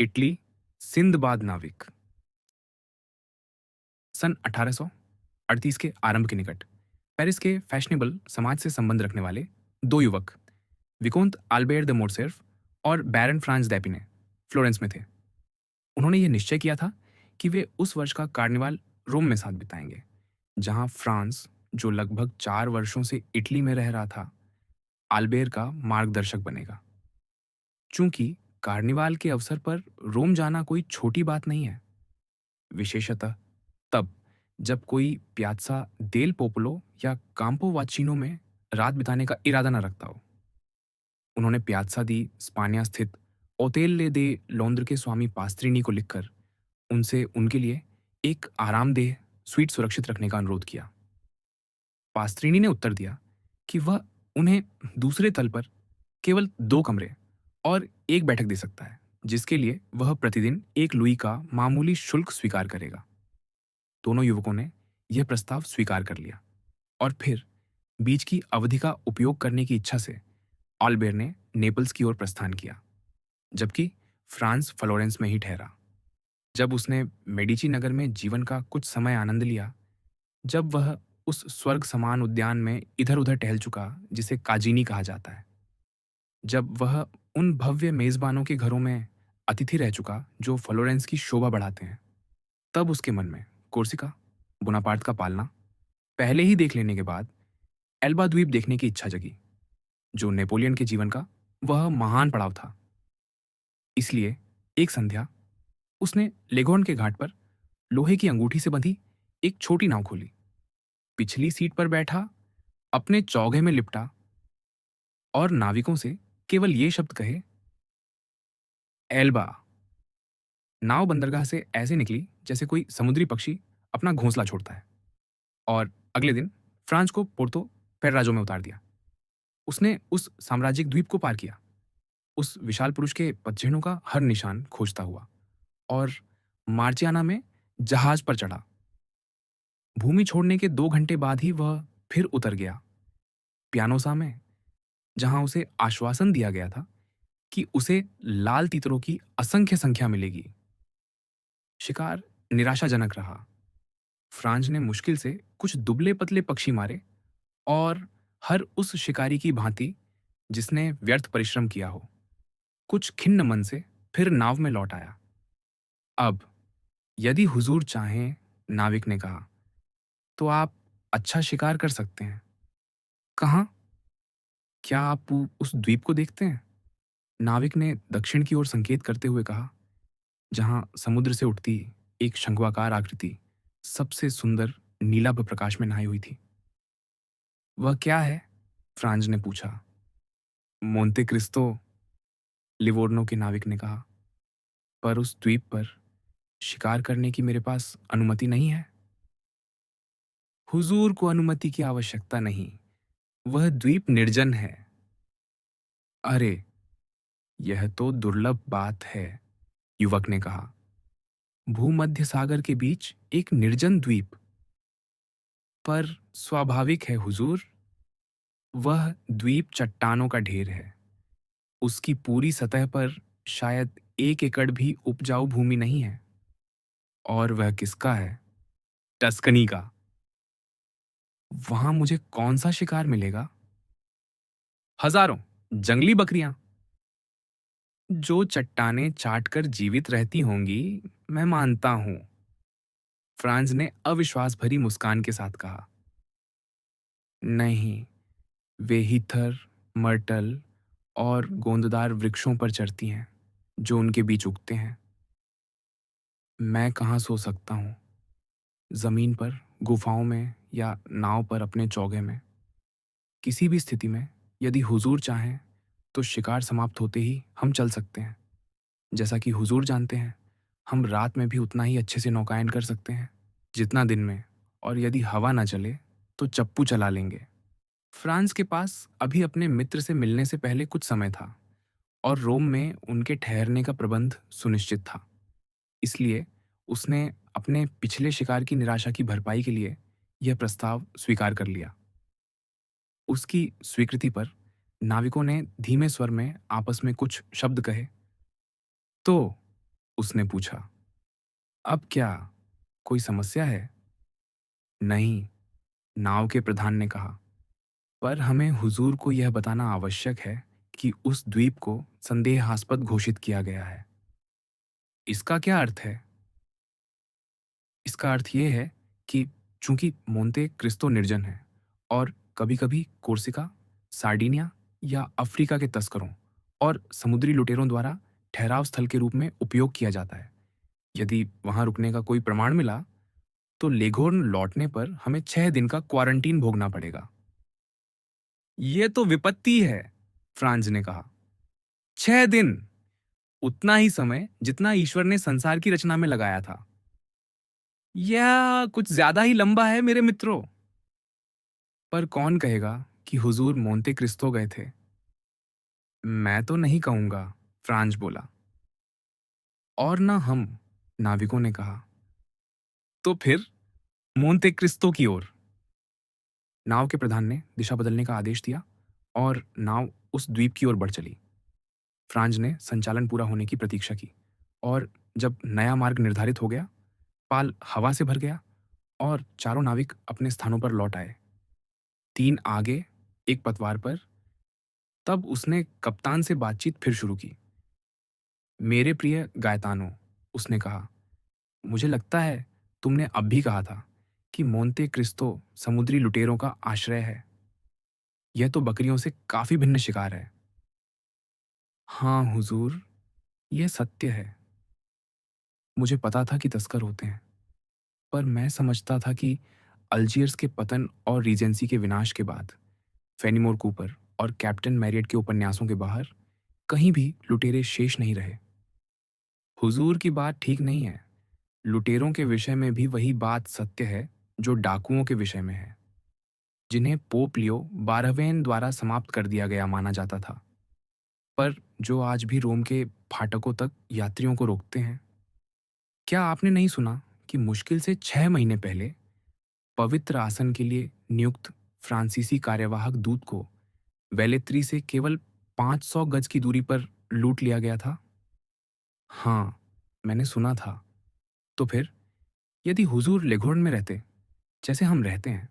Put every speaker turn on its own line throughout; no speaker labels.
Italy, Sinbad नाविक। सन 1838 के आरंभ के निकट पेरिस के फैशनेबल समाज से संबंध रखने वाले दो युवक, विकोंत आल्बेर de मोर्सेफ और बैरन फ्रांस d'Épinay, फ्लोरेंस में थे। उन्होंने ये निश्चय किया था कि वे उस वर्ष का कार्निवाल रोम में साथ बिताएंगे, जहां फ्रांस, जो लगभग 4 वर्षों से इटली में रह रहा था, आल्बेर का मार्गदर्शक बनेगा। चूंकि कार्निवाल के अवसर पर रोम जाना कोई छोटी बात नहीं है, विशेषतः तब जब कोई प्यात्सा देल पोपलो या काम्पो वाचिनो में रात बिताने का इरादा न रखता हो। उन्होंने प्यात्सा दी स्पानिया स्थित ओतेल दे लौंद्र के स्वामी पास्त्रीनी को लिखकर उनसे उनके लिए एक आरामदेह स्वीट सुरक्षित रखने का अनुरोध किया। पास्त्रीनी ने उत्तर दिया कि वह उन्हें दूसरे तल पर केवल 2 कमरे और एक बैठक दे सकता है, जिसके लिए वह प्रतिदिन 1 लुई का मामूली शुल्क स्वीकार करेगा। दोनों युवकों ने यह प्रस्ताव स्वीकार कर लिया और फिर बीच की अवधि का उपयोग करने की इच्छा से ऑल्बेर ने नेपल्स की ओर प्रस्थान किया, जबकि फ्रांस फ्लोरेंस में ही ठहरा। जब उसने मेडिची नगर में जीवन का कुछ समय आनंद लिया, जब वह उस स्वर्ग समान उद्यान में इधर उधर टहल चुका जिसे काजिनी कहा जाता है, जब वह उन भव्य मेजबानों के घरों में अतिथि रह चुका जो फ्लोरेंस की शोभा बढ़ाते हैं, तब उसके मन में कोर्सिका, बोनापार्ट का पालना पहले ही देख लेने के बाद एल्बा द्वीप देखने की इच्छा जगी, जो नेपोलियन के जीवन का वह महान पड़ाव था। इसलिए एक संध्या उसने लेघोर्न के घाट पर लोहे की अंगूठी से बंधी एक छोटी नाव खोली, पिछली सीट पर बैठा, अपने चौघे में लिपटा और नाविकों से केवल ये शब्द कहे, एल्बा। नाव बंदरगाह से ऐसे निकली जैसे कोई समुद्री पक्षी अपना घोंसला छोड़ता है, और अगले दिन फ्रांस को पोर्तो फेर्राजो में उतार दिया। उसने उस साम्राज्यिक द्वीप को पार किया, उस विशाल पुरुष के पदचिह्नों का हर निशान खोजता हुआ, और मार्चियाना में जहाज पर चढ़ा। भूमि छोड़ने के 2 घंटे बाद ही वह फिर उतर गया पियानोसा में, जहां उसे आश्वासन दिया गया था कि उसे लाल तीतरों की असंख्य संख्या मिलेगी। शिकार निराशाजनक रहा। फ्रांस ने मुश्किल से कुछ दुबले पतले पक्षी मारे, और हर उस शिकारी की भांति जिसने व्यर्थ परिश्रम किया हो, कुछ खिन्न मन से फिर नाव में लौट आया। अब यदि हुजूर चाहें, नाविक ने कहा, तो आप अच्छा शिकार कर सकते हैं। कहाँ? क्या आप उस द्वीप को देखते हैं? नाविक ने दक्षिण की ओर संकेत करते हुए कहा, जहां समुद्र से उठती एक शंखवाकार आकृति सबसे सुंदर नीलाभ प्रकाश में नहाई हुई थी। वह क्या है? फ्रांज ने पूछा। मोंते क्रिस्तो, लिवोर्नो के नाविक ने कहा, पर उस द्वीप पर शिकार करने की मेरे पास अनुमति नहीं है। हुजूर को अनुमति की आवश्यकता नहीं, वह द्वीप निर्जन है। अरे, यह तो दुर्लभ बात है, युवक ने कहा। भूमध्य सागर के बीच एक निर्जन द्वीप। पर स्वाभाविक है हुजूर, वह द्वीप चट्टानों का ढेर है। उसकी पूरी सतह पर शायद 1 एकड़ भी उपजाऊ भूमि नहीं है। और वह किसका है? टस्कनी का। वहां मुझे कौन सा शिकार मिलेगा? हजारों जंगली बकरियां जो चट्टाने चाट कर जीवित रहती होंगी, मैं मानता हूं, फ्रांस ने अविश्वास भरी मुस्कान के साथ कहा। नहीं, वे हीथर, मर्टल और गोंददार वृक्षों पर चढ़ती हैं जो उनके बीच उगते हैं। मैं कहाँ सो सकता हूँ? जमीन पर, गुफाओं में या नाव पर अपने चौगे में? किसी भी स्थिति में यदि हुजूर चाहें तो शिकार समाप्त होते ही हम चल सकते हैं। जैसा कि हुजूर जानते हैं, हम रात में भी उतना ही अच्छे से नौकायन कर सकते हैं जितना दिन में, और यदि हवा ना चले तो चप्पू चला लेंगे। फ्रांस के पास अभी अपने मित्र से मिलने से पहले कुछ समय था, और रोम में उनके ठहरने का प्रबंध सुनिश्चित था। इसलिए उसने अपने पिछले शिकार की निराशा की भरपाई के लिए यह प्रस्ताव स्वीकार कर लिया। उसकी स्वीकृति पर नाविकों ने धीमे स्वर में आपस में कुछ शब्द कहे। तो उसने पूछा। अब क्या, कोई समस्या है? नहीं, नाव के प्रधान ने कहा। पर हमें हुजूर को यह बताना आवश्यक है कि उस द्वीप को संदेहास्पद घोषित किया गया है। इसका क्या अर्थ है? इसका अर्थ ये है कि चूंकि मोंते क्रिस्तो निर्जन है और कभी-कभी कोर्सिका, सार्डिनिया या अफ्रीका के तस्करों और समुद्री लुटेरों द्वारा ठहराव स्थल के रूप में उपयोग किया जाता है। यदि वहां रुकने का कोई प्रमाण मिला, तो लेघोर्न लौटने पर हमें 6 दिन का क्वारंटीन भोगना पड़ेगा। ये तो विपत्ति है, फ्रांज ने कहा। 6 दिन, उतना ही समय जितना ईश्वर ने संसार की रचना में लगाया था। यह कुछ ज्यादा ही लंबा है मेरे मित्रों। पर कौन कहेगा कि हुजूर मोंते क्रिस्तो गए थे? मैं तो नहीं कहूंगा, फ्रांज बोला। और ना हम, नाविकों ने कहा। तो फिर मोंते क्रिस्तो की ओर। नाव के प्रधान ने दिशा बदलने का आदेश दिया और नाव उस द्वीप की ओर बढ़ चली। फ्रांज ने संचालन पूरा होने की प्रतीक्षा की और जब नया मार्ग निर्धारित हो गया, पाल हवा से भर गया और चारों नाविक अपने स्थानों पर लौट आए। 3 आगे, एक पतवार पर। तब उसने कप्तान से बातचीत फिर शुरू की। मेरे प्रिय गायतानो, उसने कहा, मुझे लगता है तुमने अब भी कहा था कि मोंते क्रिस्तो समुद्री लुटेरों का आश्रय है। यह तो बकरियों से काफी भिन्न शिकार है। हाँ हुजूर, यह सत्य है। मुझे पता था कि तस्कर होते हैं, पर मैं समझता था कि अल्जीयर्स के पतन और रीजेंसी के विनाश के बाद फेनिमोर कूपर और कैप्टन मैरियट के उपन्यासों के बाहर कहीं भी लुटेरे शेष नहीं रहे। हुजूर की बात ठीक नहीं है। लुटेरों के विषय में भी वही बात सत्य है जो डाकुओं के विषय में है, जिन्हें पोप लियो 12वें द्वारा समाप्त कर दिया गया माना जाता था, पर जो आज भी रोम के फाटकों तक यात्रियों को रोकते हैं। क्या आपने नहीं सुना कि मुश्किल से 6 महीने पहले पवित्र आसन के लिए नियुक्त फ्रांसीसी कार्यवाहक दूत को वेलेत्री से केवल 500 गज की दूरी पर लूट लिया गया था? हाँ, मैंने सुना था। तो फिर, यदि हुजूर लेघोर्न में रहते, जैसे हम रहते हैं,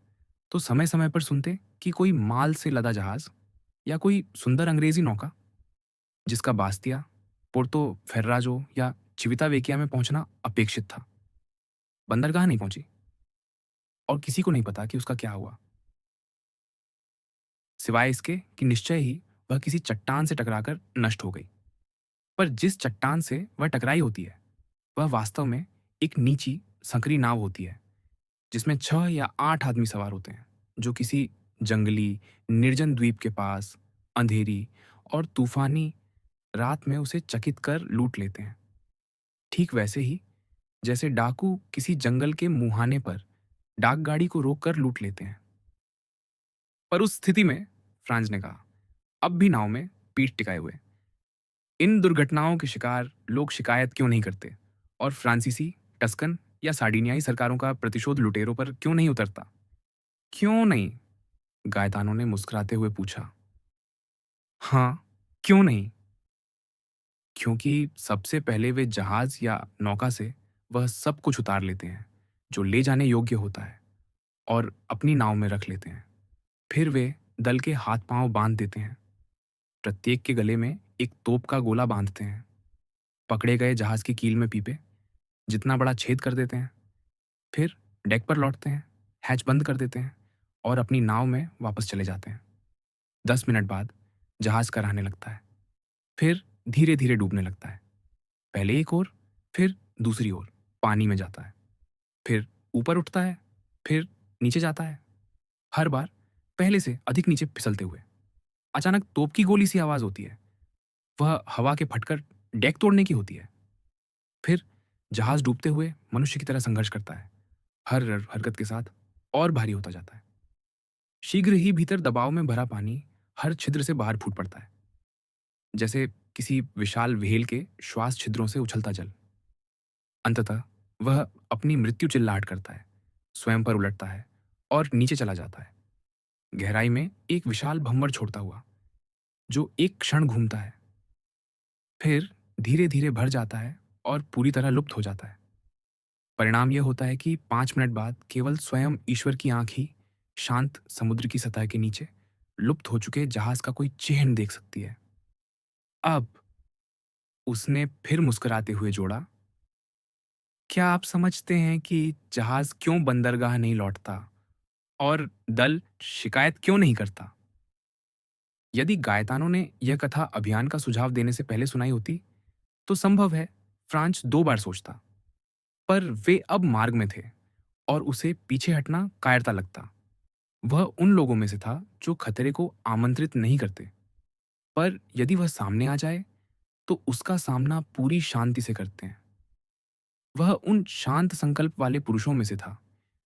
तो समय समय पर सुनते कि कोई माल से लदा जहाज या कोई सुंदर अंग्रेजी नौका, जिसका बास्तिया, पोर्तो फेर्राजो या चिवितावेकिया में पहुंचना अपेक्षित था, बंदरगाह नहीं पहुंची और किसी को नहीं पता कि उसका क्या हुआ, सिवाय इसके कि निश्चय ही वह किसी चट्टान से टकराकर नष्ट हो गई। पर जिस चट्टान से वह टकराई होती है, वह वास्तव में एक नीची संकरी नाव होती है, जिसमें 6 या 8 आदमी सवार होते हैं, जो किसी जंगली निर्जन द्वीप के पास अंधेरी और तूफानी रात में उसे चकित कर लूट लेते हैं। ठीक वैसे ही जैसे डाकू किसी जंगल के मुहाने पर डाक गाड़ी को रोक कर लूट लेते हैं। पर उस स्थिति में, फ्रांज ने कहा, अब भी नाव में पीठ टिकाए हुए इन दुर्घटनाओं के शिकार लोग शिकायत क्यों नहीं करते और फ्रांसीसी, टस्कन या सार्डिनियाई सरकारों का प्रतिशोध लुटेरों पर क्यों नहीं उतरता? क्यों नहीं? गायतानो ने मुस्कुराते हुए पूछा। हाँ, क्यों नहीं? क्योंकि सबसे पहले वे जहाज या नौका से वह सब कुछ उतार लेते हैं जो ले जाने योग्य होता है और अपनी नाव में रख लेते हैं। फिर वे दल के हाथ पांव बांध देते हैं। प्रत्येक के गले में एक तोप का गोला बांधते हैं। पकड़े गए जहाज की कील में पीपे जितना बड़ा छेद कर देते हैं। फिर डेक पर लौटते हैं, हैच बंद कर देते हैं और अपनी नाव में वापस चले जाते हैं। 10 मिनट बाद जहाज कराहने लगता है, फिर धीरे धीरे डूबने लगता है। पहले एक ओर, फिर दूसरी ओर पानी में जाता है, फिर ऊपर उठता है, फिर नीचे जाता है, हर बार पहले से अधिक नीचे फिसलते हुए। अचानक तोप की गोली सी आवाज होती है। वह हवा के फटकर डेक तोड़ने की होती है। फिर जहाज डूबते हुए मनुष्य की तरह संघर्ष करता है, हर हरकत के साथ और भारी होता जाता है। शीघ्र ही भीतर दबाव में भरा पानी हर छिद्र से बाहर फूट पड़ता है, जैसे किसी विशाल व्हेल के श्वास छिद्रों से उछलता जल। अंततः वह अपनी मृत्यु चिल्लाहट करता है, स्वयं पर उलटता है और नीचे चला जाता है, गहराई में एक विशाल भंवर छोड़ता हुआ, जो एक क्षण घूमता है, फिर धीरे धीरे भर जाता है और पूरी तरह लुप्त हो जाता है। परिणाम यह होता है कि 5 मिनट बाद केवल स्वयं ईश्वर की आंख ही शांत समुद्र की सतह के नीचे लुप्त हो चुके जहाज का कोई चिन्ह देख सकती है। अब उसने फिर मुस्कुराते हुए जोड़ा, क्या आप समझते हैं कि जहाज क्यों बंदरगाह नहीं लौटता और दल शिकायत क्यों नहीं करता? यदि गायतानों ने यह कथा अभियान का सुझाव देने से पहले सुनाई होती, तो संभव है फ्रांच 2 बार सोचता। पर वे अब मार्ग में थे और उसे पीछे हटना कायरता लगता। वह उन लोगों में से था जो खतरे को आमंत्रित नहीं करते, पर यदि वह सामने आ जाए तो उसका सामना पूरी शांति से करते हैं। वह उन शांत संकल्प वाले पुरुषों में से था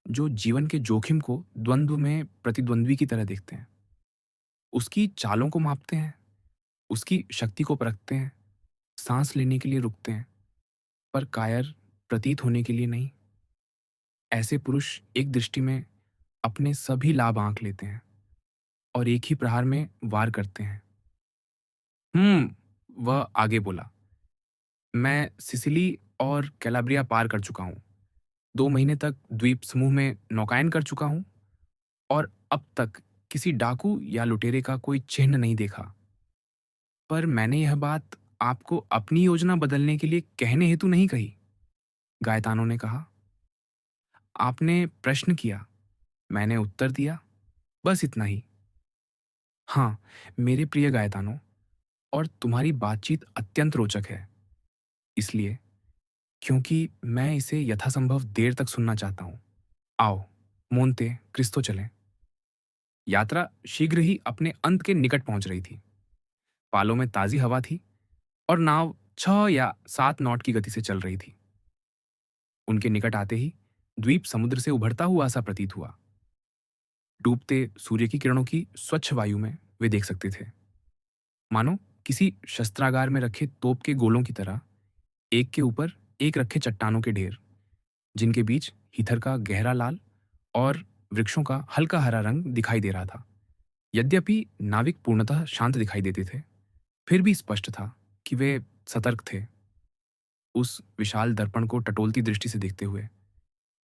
जो जीवन के जोखिम को द्वंद्व में प्रतिद्वंद्वी की तरह देखते हैं, उसकी चालों को मापते हैं, उसकी शक्ति को परखते हैं, सांस लेने के लिए रुकते हैं, पर कायर प्रतीत होने के लिए नहीं। ऐसे पुरुष एक दृष्टि में अपने सभी लाभ आंक लेते हैं और एक ही प्रहार में वार करते हैं। वह आगे बोला, मैं सिसिली और कैलाब्रिया पार कर चुका हूँ। 2 महीने तक द्वीप समूह में नौकायन कर चुका हूँ और अब तक किसी डाकू या लुटेरे का कोई चिन्ह नहीं देखा। पर मैंने यह बात आपको अपनी योजना बदलने के लिए कहने हेतु नहीं कही। गायतानों ने कहा, आपने प्रश्न किया, मैंने उत्तर दिया, बस इतना ही। हाँ, मेरे प्रिय गायतानों, और तुम्हारी बातचीत अत्यंत रोचक है। इसलिए क्योंकि मैं इसे यथासंभव देर तक सुनना चाहता हूँ। आओ, मोंते क्रिस्तो चलें। यात्रा शीघ्र ही अपने अंत के निकट पहुंच रही थी। पालों में ताजी हवा थी और नाव 6 या 7 नॉट की गति से चल रही थी। उनके निकट आते ही द्वीप समुद्र से उभरता हुआ सा प्रतीत हुआ। डूबते सूर्य की किरणों की स्वच्छ वायु में वे देख सकते थे, मानो किसी शस्त्रागार में रखे तोप के गोलों की तरह, एक के ऊपर एक रखे चट्टानों के ढेर, जिनके बीच हीथर का गहरा लाल और वृक्षों का हल्का हरा रंग दिखाई दे रहा था। यद्यपि नाविक पूर्णतः शांत दिखाई देते थे, फिर भी स्पष्ट था कि वे सतर्क थे, उस विशाल दर्पण को टटोलती दृष्टि से देखते हुए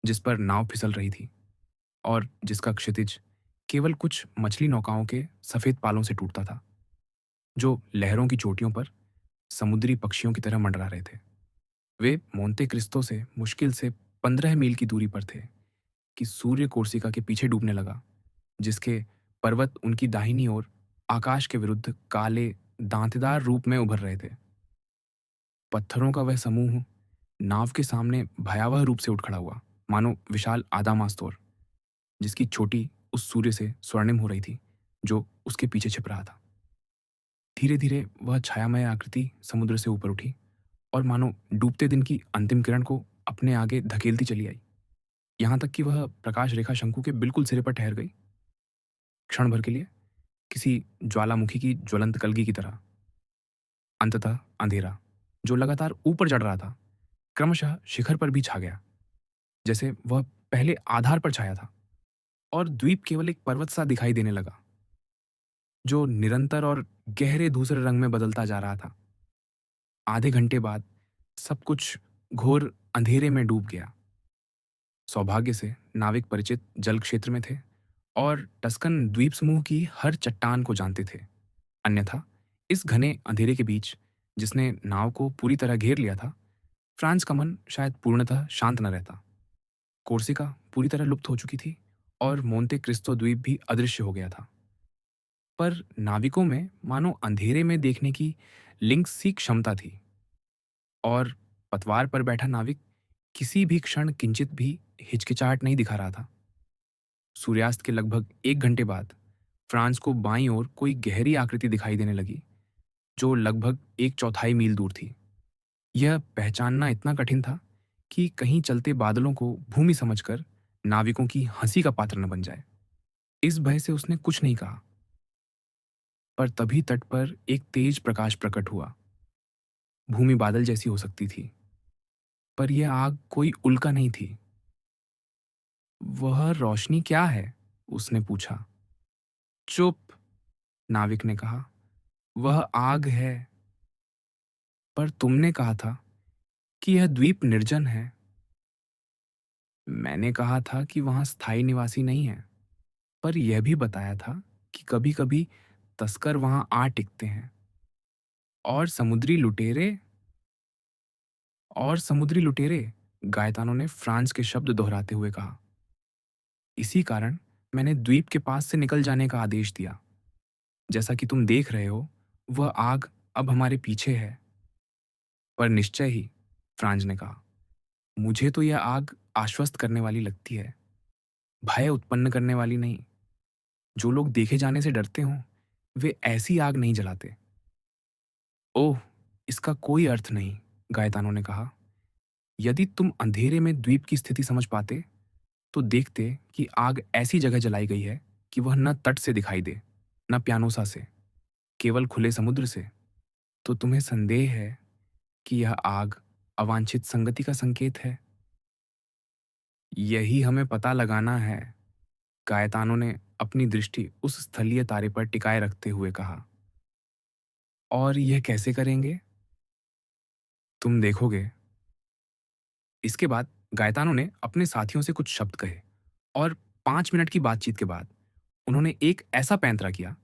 जिस पर नाव फिसल रही थी और जिसका क्षितिज केवल कुछ मछली नौकाओं के सफेद पालों से टूटता था, जो लहरों की चोटियों पर समुद्री पक्षियों की तरह मंडरा रहे थे। वे मोंते क्रिस्तो से मुश्किल से 15 मील की दूरी पर थे कि सूर्य कोर्सिका के पीछे डूबने लगा, जिसके पर्वत उनकी दाहिनी ओर आकाश के विरुद्ध काले दांतेदार रूप में उभर रहे थे। पत्थरों का वह समूह नाव के सामने भयावह रूप से उठ खड़ा हुआ, मानो विशाल आदामास्तोर, जिसकी चोटी उस सूर्य से स्वर्णिम हो रही थी जो उसके पीछे छिप रहा था। धीरे धीरे वह छायामय आकृति समुद्र से ऊपर उठी और मानो डूबते दिन की अंतिम किरण को अपने आगे धकेलती चली आई, यहाँ तक कि वह प्रकाश रेखा शंकु के बिल्कुल सिरे पर ठहर गई। क्षण भर के लिए किसी ज्वालामुखी की ज्वलंत कलगी की तरह। अंततः अंधेरा, जो लगातार ऊपर चढ़ रहा था, क्रमशः शिखर पर भी छा गया, जैसे वह पहले आधार पर छाया था और द्वीप केवल एक पर्वत सा दिखाई देने लगा, जो निरंतर और गहरे धूसरे रंग में बदलता जा रहा था। आधे घंटे बाद सब कुछ घोर अंधेरे में डूब गया। सौभाग्य से नाविक परिचित जल क्षेत्र में थे और टस्कन द्वीप समूह की हर चट्टान को जानते थे। अन्यथा इस घने अंधेरे के बीच, जिसने नाव को पूरी तरह घेर लिया था, फ्रांस का मन शायद पूर्णतः शांत न रहता। कोर्सिका पूरी तरह लुप्त हो चुकी थी और मोंते क्रिस्तो द्वीप भी अदृश्य हो गया था। पर नाविकों में मानो अंधेरे में देखने की लिंक्स सी क्षमता थी, और पतवार पर बैठा नाविक किसी भी क्षण किंचित भी हिचकिचाहट नहीं दिखा रहा था। सूर्यास्त के लगभग 1 घंटे बाद फ्रांस को बाईं ओर कोई गहरी आकृति दिखाई देने लगी, जो लगभग 1/4 मील दूर थी। यह पहचानना इतना कठिन था कि कहीं चलते बादलों को भूमि समझकर नाविकों की हंसी का पात्र न बन जाए। इस भय से उसने कुछ नहीं कहा, पर तभी तट पर एक तेज प्रकाश प्रकट हुआ। भूमि बादल जैसी हो सकती थी, पर यह आग कोई उल्का नहीं थी। वह रोशनी क्या है? उसने पूछा। चुप, नाविक ने कहा। वह आग है। पर तुमने कहा था कि यह द्वीप निर्जन है। मैंने कहा था कि वहां स्थायी निवासी नहीं है, पर यह भी बताया था कि कभी-कभी तस्कर वहां आ टिकते हैं और समुद्री लुटेरे, गायतानो ने फ्रांस के शब्द दोहराते हुए कहा। इसी कारण मैंने द्वीप के पास से निकल जाने का आदेश दिया। जैसा कि तुम देख रहे हो, वह आग अब हमारे पीछे है। पर निश्चय ही, फ्रांज ने कहा, मुझे तो यह आग आश्वस्त करने वाली लगती है, भय उत्पन्न करने वाली नहीं। जो लोग देखे जाने से डरते हों, वे ऐसी आग नहीं जलाते। ओह, इसका कोई अर्थ नहीं, गायतानो ने कहा। यदि तुम अंधेरे में द्वीप की स्थिति समझ पाते, तो देखते कि आग ऐसी जगह जलाई गई है कि वह न तट से दिखाई दे, न प्यानोसा से, केवल खुले समुद्र से। तो तुम्हें संदेह है कि यह आग अवांछित संगति का संकेत है? यही हमें पता लगाना है, गायतानो ने अपनी दृष्टि उस स्थलीय तारे पर टिकाए रखते हुए कहा। और यह कैसे करेंगे? तुम देखोगे। इसके बाद गायतानो ने अपने साथियों से कुछ शब्द कहे और 5 मिनट की बातचीत के बाद उन्होंने एक ऐसा पैंतरा किया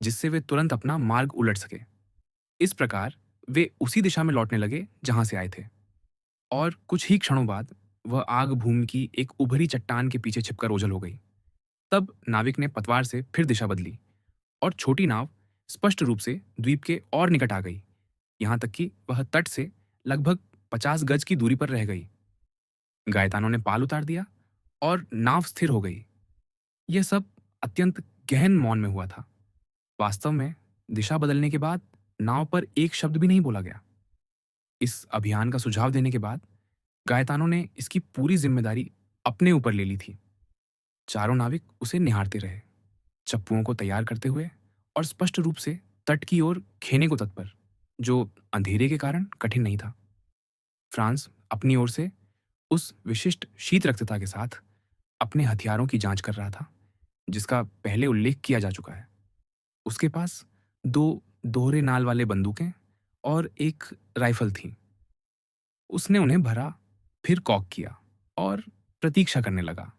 जिससे वे तुरंत अपना मार्ग उलट सके। इस प्रकार वे उसी दिशा में लौटने लगे जहां से आए थे, और कुछ ही क्षणों बाद वह आग भूमि की एक उभरी चट्टान के पीछे छिपकर ओझल हो गई। तब नाविक ने पतवार से फिर दिशा बदली और छोटी नाव स्पष्ट रूप से द्वीप के और निकट आ गई, यहां तक कि वह तट से लगभग 50 गज की दूरी पर रह गई। गायतानों ने पाल उतार दिया और नाव स्थिर हो गई। यह सब अत्यंत गहन मौन में हुआ था। वास्तव में दिशा बदलने के बाद नाव पर एक शब्द भी नहीं बोला गया। इस अभियान का सुझाव देने के बाद गायतानों ने इसकी पूरी जिम्मेदारी अपने ऊपर ले ली थी। चारों नाविक उसे निहारते रहे, चप्पुओं को तैयार करते हुए और स्पष्ट रूप से तट की ओर खेने को तत्पर, जो अंधेरे के कारण कठिन नहीं था। फ्रांस अपनी ओर से उस विशिष्ट शीत रक्तता के साथ अपने हथियारों की जांच कर रहा था जिसका पहले उल्लेख किया जा चुका है। उसके पास दो दोहरे नाल वाले बंदूकें और एक राइफल थी। उसने उन्हें भरा, फिर कॉक किया और प्रतीक्षा करने लगा।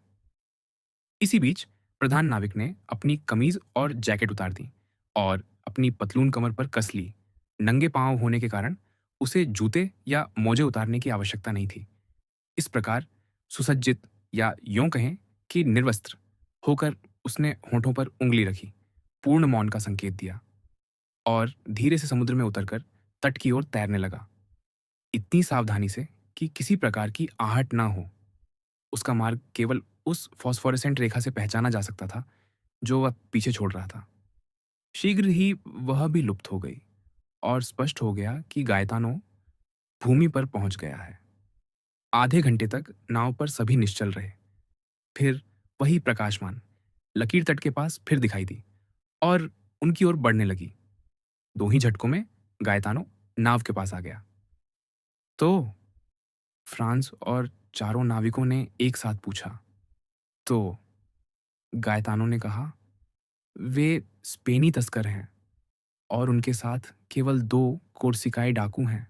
इसी बीच प्रधान नाविक ने अपनी कमीज और जैकेट उतार दी और अपनी पतलून कमर पर कस ली। नंगे पांव होने के कारण उसे जूते या मोजे उतारने की आवश्यकता नहीं थी। इस प्रकार सुसज्जित, या यूं कहें कि निर्वस्त्र होकर उसने होठों पर उंगली रखी, पूर्ण मौन का संकेत दिया और धीरे से समुद्र में उतरकर तट की ओर तैरने लगा, इतनी सावधानी से कि किसी प्रकार की आहट ना हो। उसका मार्ग केवल उस फॉस्फोरेसेंट रेखा से पहचाना जा सकता था जो वह पीछे छोड़ रहा था। शीघ्र ही वह भी लुप्त हो गई और स्पष्ट हो गया कि गायतानो भूमि पर पहुंच गया है। आधे घंटे तक नाव पर सभी निश्चल रहे। फिर वही प्रकाशमान लकीर तट के पास फिर दिखाई दी और उनकी ओर बढ़ने लगी। दो ही झटकों में गायतानो नाव के पास आ गया। तो फ्रांस और चारों नाविकों ने एक साथ पूछा। तो गायतानो ने कहा, वे स्पेनी तस्कर हैं और उनके साथ केवल 2 कोर्सिकाई डाकू हैं।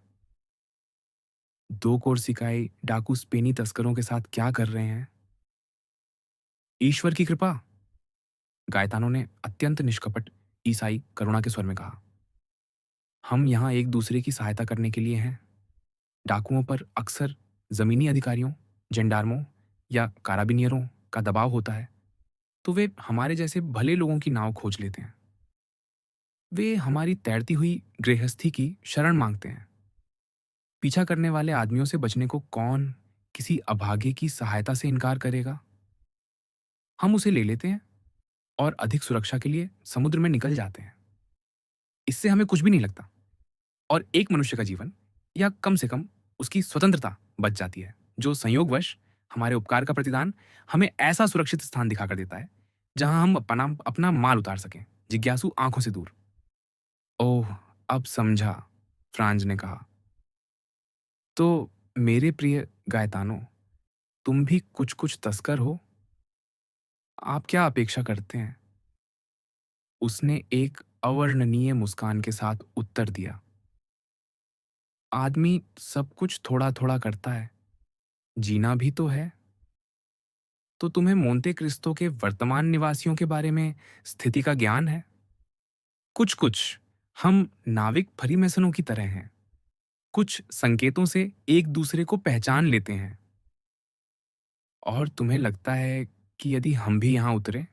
2 कोर्सिकाई डाकू स्पेनी तस्करों के साथ क्या कर रहे हैं? ईश्वर की कृपा, गायतानो ने अत्यंत निष्कपट ईसाई करुणा के स्वर में कहा। हम यहाँ एक दूसरे की सहायता करने के लिए हैं। डाकुओं पर अक्सर जमीनी अधिकारियों, जेंडार्मों या काराबिनियरों का दबाव होता है, तो वे हमारे जैसे भले लोगों की नाव खोज लेते हैं। वे हमारी तैरती हुई गृहस्थी की शरण मांगते हैं। पीछा करने वाले आदमियों से बचने को कौन किसी अभागे की सहायता से इनकार करेगा? हम उसे ले लेते हैं और अधिक सुरक्षा के लिए समुद्र में निकल जाते हैं। इससे हमें कुछ भी नहीं लगता और एक मनुष्य का जीवन, या कम से कम उसकी स्वतंत्रता, बच जाती है, जो संयोगवश हमारे उपकार का प्रतिदान हमें ऐसा सुरक्षित स्थान दिखाकर देता है जहां हम अपना अपना माल उतार सकें, जिज्ञासु आंखों से दूर। ओह, अब समझा, फ्रांज ने कहा। तो मेरे प्रिय गायतानो, तुम भी कुछ कुछ तस्कर हो। आप क्या अपेक्षा करते हैं? उसने एक अवर्णनीय मुस्कान के साथ उत्तर दिया। आदमी सब कुछ थोड़ा-थोड़ा करता है, जीना भी तो है। तो तुम्हें मोंते क्रिस्टो के वर्तमान निवासियों के बारे में स्थिति का ज्ञान है? कुछ-कुछ। हम नाविक फ्रीमेसनों की तरह हैं। कुछ संकेतों से एक दूसरे को पहचान लेते हैं। और तुम्हें लगता है कि यदि हम भी यहाँ उतरे,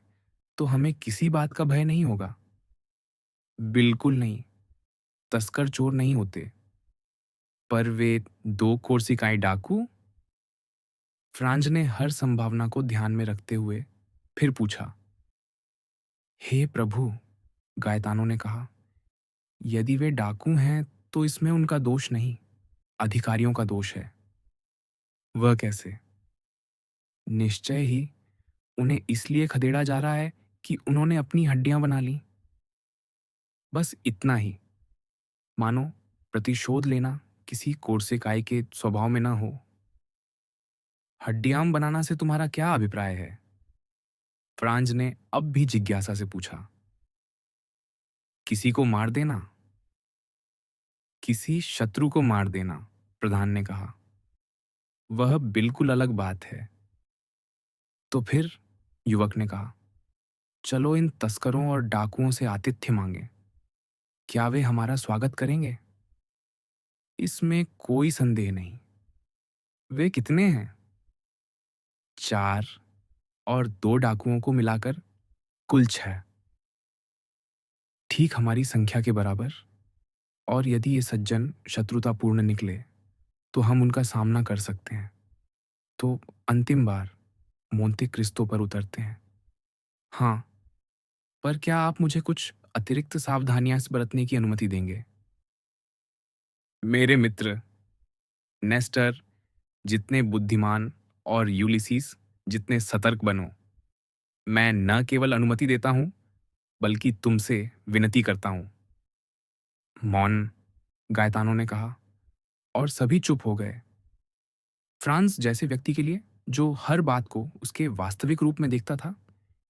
तो हमें किसी बात का भय नहीं होगा? बिल्कुल नहीं। तस्कर चोर नहीं होते, पर वे दो कोर्सिकाई डाकू? फ्रांज ने हर संभावना को ध्यान में रखते हुए फिर पूछा। हे प्रभु, गायतानो ने कहा, यदि वे डाकू हैं तो इसमें उनका दोष नहीं, अधिकारियों का दोष है। वह कैसे? निश्चय ही उन्हें इसलिए खदेड़ा जा रहा है कि उन्होंने अपनी हड्डियां बना ली। बस इतना ही। मानो प्रतिशोध लेना किसी कोर्सिकाई के स्वभाव में ना हो। हड्डियां बनाना से तुम्हारा क्या अभिप्राय है? फ्रांज ने अब भी जिज्ञासा से पूछा। किसी को मार देना? किसी शत्रु को मार देना, प्रधान ने कहा। वह बिल्कुल अलग बात है। तो फिर? युवक ने कहा। चलो इन तस्करों और डाकुओं से आतिथ्य मांगे। क्या वे हमारा स्वागत करेंगे? इसमें कोई संदेह नहीं। वे कितने हैं? 4, और 2 डाकुओं को मिलाकर कुल 6। ठीक हमारी संख्या के बराबर। और यदि ये सज्जन शत्रुतापूर्ण निकले तो हम उनका सामना कर सकते हैं। तो अंतिम बार मोंते क्रिस्टो पर उतरते हैं। हाँ, पर क्या आप मुझे कुछ अतिरिक्त सावधानियां बरतने की अनुमति देंगे? मेरे मित्र नेस्टर जितने बुद्धिमान और यूलिसीस जितने सतर्क बनो, मैं न केवल अनुमति देता हूं बल्कि तुमसे विनती करता हूं। मौन, गायतानो ने कहा, और सभी चुप हो गए। फ्रांस जैसे व्यक्ति के लिए जो हर बात को उसके वास्तविक रूप में देखता था,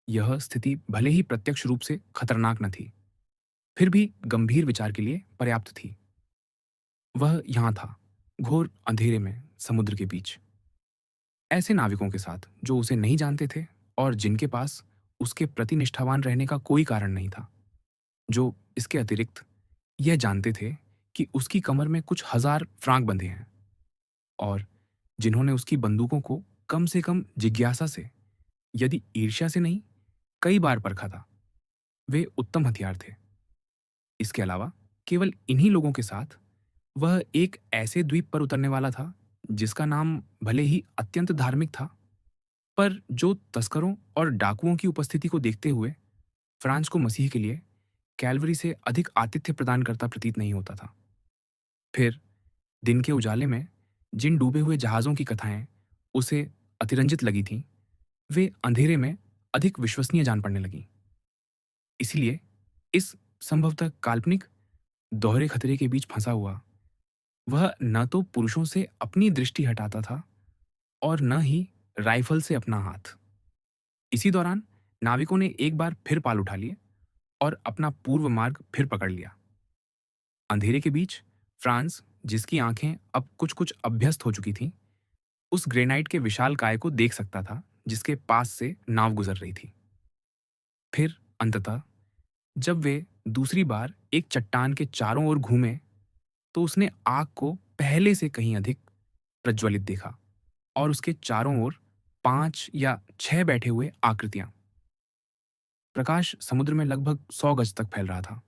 यह स्थिति भले ही प्रत्यक्ष रूप से खतरनाक न थी, फिर भी गंभीर विचार के लिए पर्याप्त थी। वह यहाँ था, घोर अंधेरे में समुद्र के बीच, ऐसे नाविकों के साथ जो उसे नहीं जानते थे और जिनके पास उसके प्रति निष्ठावान रहने का कोई कारण नहीं था, जो इसके अतिरिक्त यह जानते थे कि उसकी कमर में कुछ हजार फ्रांक बंधे हैं और जिन्होंने उसकी बंदूकों को कम से कम जिज्ञासा से, यदि ईर्ष्या से नहीं, कई बार परखा था। वे उत्तम हथियार थे। इसके अलावा केवल इन्हीं लोगों के साथ वह एक ऐसे द्वीप पर उतरने वाला था जिसका नाम भले ही अत्यंत धार्मिक था, पर जो तस्करों और डाकुओं की उपस्थिति को देखते हुए फ्रांस को मसीह के लिए कैलवरी से अधिक आतिथ्य प्रदान करता प्रतीत नहीं होता था। फिर दिन के उजाले में जिन डूबे हुए जहाज़ों की कथाएं उसे अतिरंजित लगी थीं, वे अंधेरे में अधिक विश्वसनीय जान पड़ने लगीं। इसलिए इस संभवतः काल्पनिक दोहरे खतरे के बीच फंसा हुआ वह न तो पुरुषों से अपनी दृष्टि हटाता था और न ही राइफल से अपना हाथ। इसी दौरान नाविकों ने एक बार फिर पाल उठा लिए और अपना पूर्व मार्ग फिर पकड़ लिया। अंधेरे के बीच फ्रांस, जिसकी आंखें अब कुछ कुछ अभ्यस्त हो चुकी थीं, उस ग्रेनाइट के विशाल काय को देख सकता था जिसके पास से नाव गुजर रही थी। फिर अंततः जब वे दूसरी बार एक चट्टान के चारों ओर घूमे तो उसने आग को पहले से कहीं अधिक प्रज्वलित देखा और उसके चारों ओर 5 या 6 बैठे हुए आकृतियां। प्रकाश समुद्र में लगभग 100 गज तक फैल रहा था।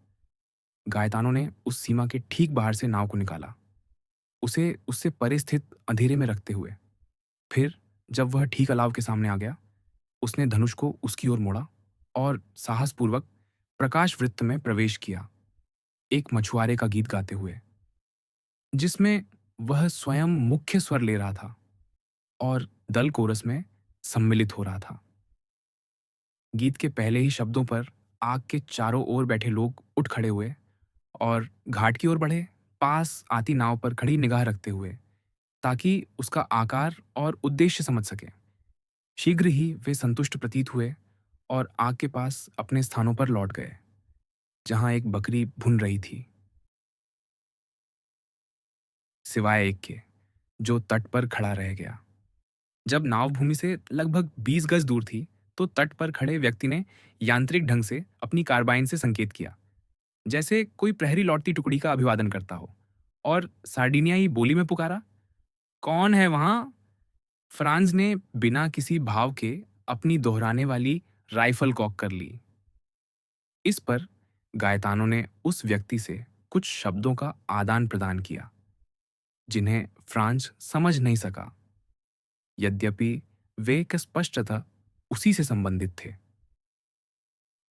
गायतानों ने उस सीमा के ठीक बाहर से नाव को निकाला, उसे उससे परे स्थित अंधेरे में रखते हुए। फिर जब वह ठीक अलाव के सामने आ गया, उसने धनुष को उसकी ओर मोड़ा और साहसपूर्वक प्रकाश वृत्त में प्रवेश किया, एक मछुआरे का गीत गाते हुए, जिसमें वह स्वयं मुख्य स्वर ले रहा था और दल कोरस में सम्मिलित हो रहा था। गीत के पहले ही शब्दों पर आग के चारों ओर बैठे लोग उठ खड़े हुए और घाट की ओर बढ़े, पास आती नाव पर खड़ी निगाह रखते हुए, ताकि उसका आकार और उद्देश्य समझ सके। शीघ्र ही वे संतुष्ट प्रतीत हुए और आग के पास अपने स्थानों पर लौट गए, जहां एक बकरी भुन रही थी। सिवाय एक के, जो तट पर खड़ा रह गया। जब नाव भूमि से लगभग 20 गज दूर थी, तो तट पर खड़े व्यक्ति ने यांत्रिक ढंग से अपनी कार्बाइन से संकेत किया, जैसे कोई प्रहरी लौटती टुकड़ी का अभिवादन करता हो, और सार्डिनियाई बोली में पुकारा, "कौन है वहां?" फ्रांज ने बिना किसी भाव के अपनी दोहराने वाली राइफल कॉक कर ली। इस पर गायतानो ने उस व्यक्ति से कुछ शब्दों का आदान प्रदान किया, जिन्हें फ्रांज समझ नहीं सका, यद्यपि वे स्पष्टतः उसी से संबंधित थे।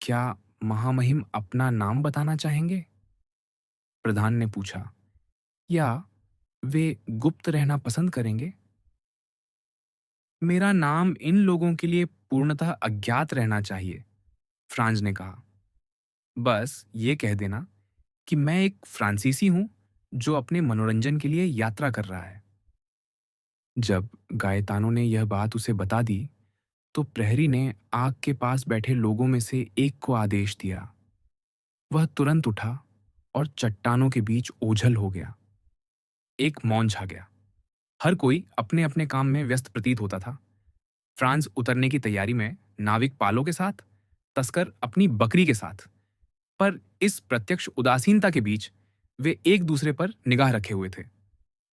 क्या महामहिम अपना नाम बताना चाहेंगे? प्रधान ने पूछा, या वे गुप्त रहना पसंद करेंगे? मेरा नाम इन लोगों के लिए पूर्णतः अज्ञात रहना चाहिए, फ्रांज ने कहा। बस ये कह देना कि मैं एक फ्रांसीसी हूं जो अपने मनोरंजन के लिए यात्रा कर रहा है। जब गायतानो ने यह बात उसे बता दी, तो प्रहरी ने आग के पास बैठे लोगों में से एक को आदेश दिया। वह तुरंत उठा और चट्टानों के बीच ओझल हो गया। एक मौन छा गया। हर कोई अपने अपने काम में व्यस्त प्रतीत होता था। फ्रांस उतरने की तैयारी में नाविक पालो के साथ, तस्कर अपनी बकरी के साथ। पर इस प्रत्यक्ष उदासीनता के बीच वे एक दूसरे पर निगाह रखे हुए थे।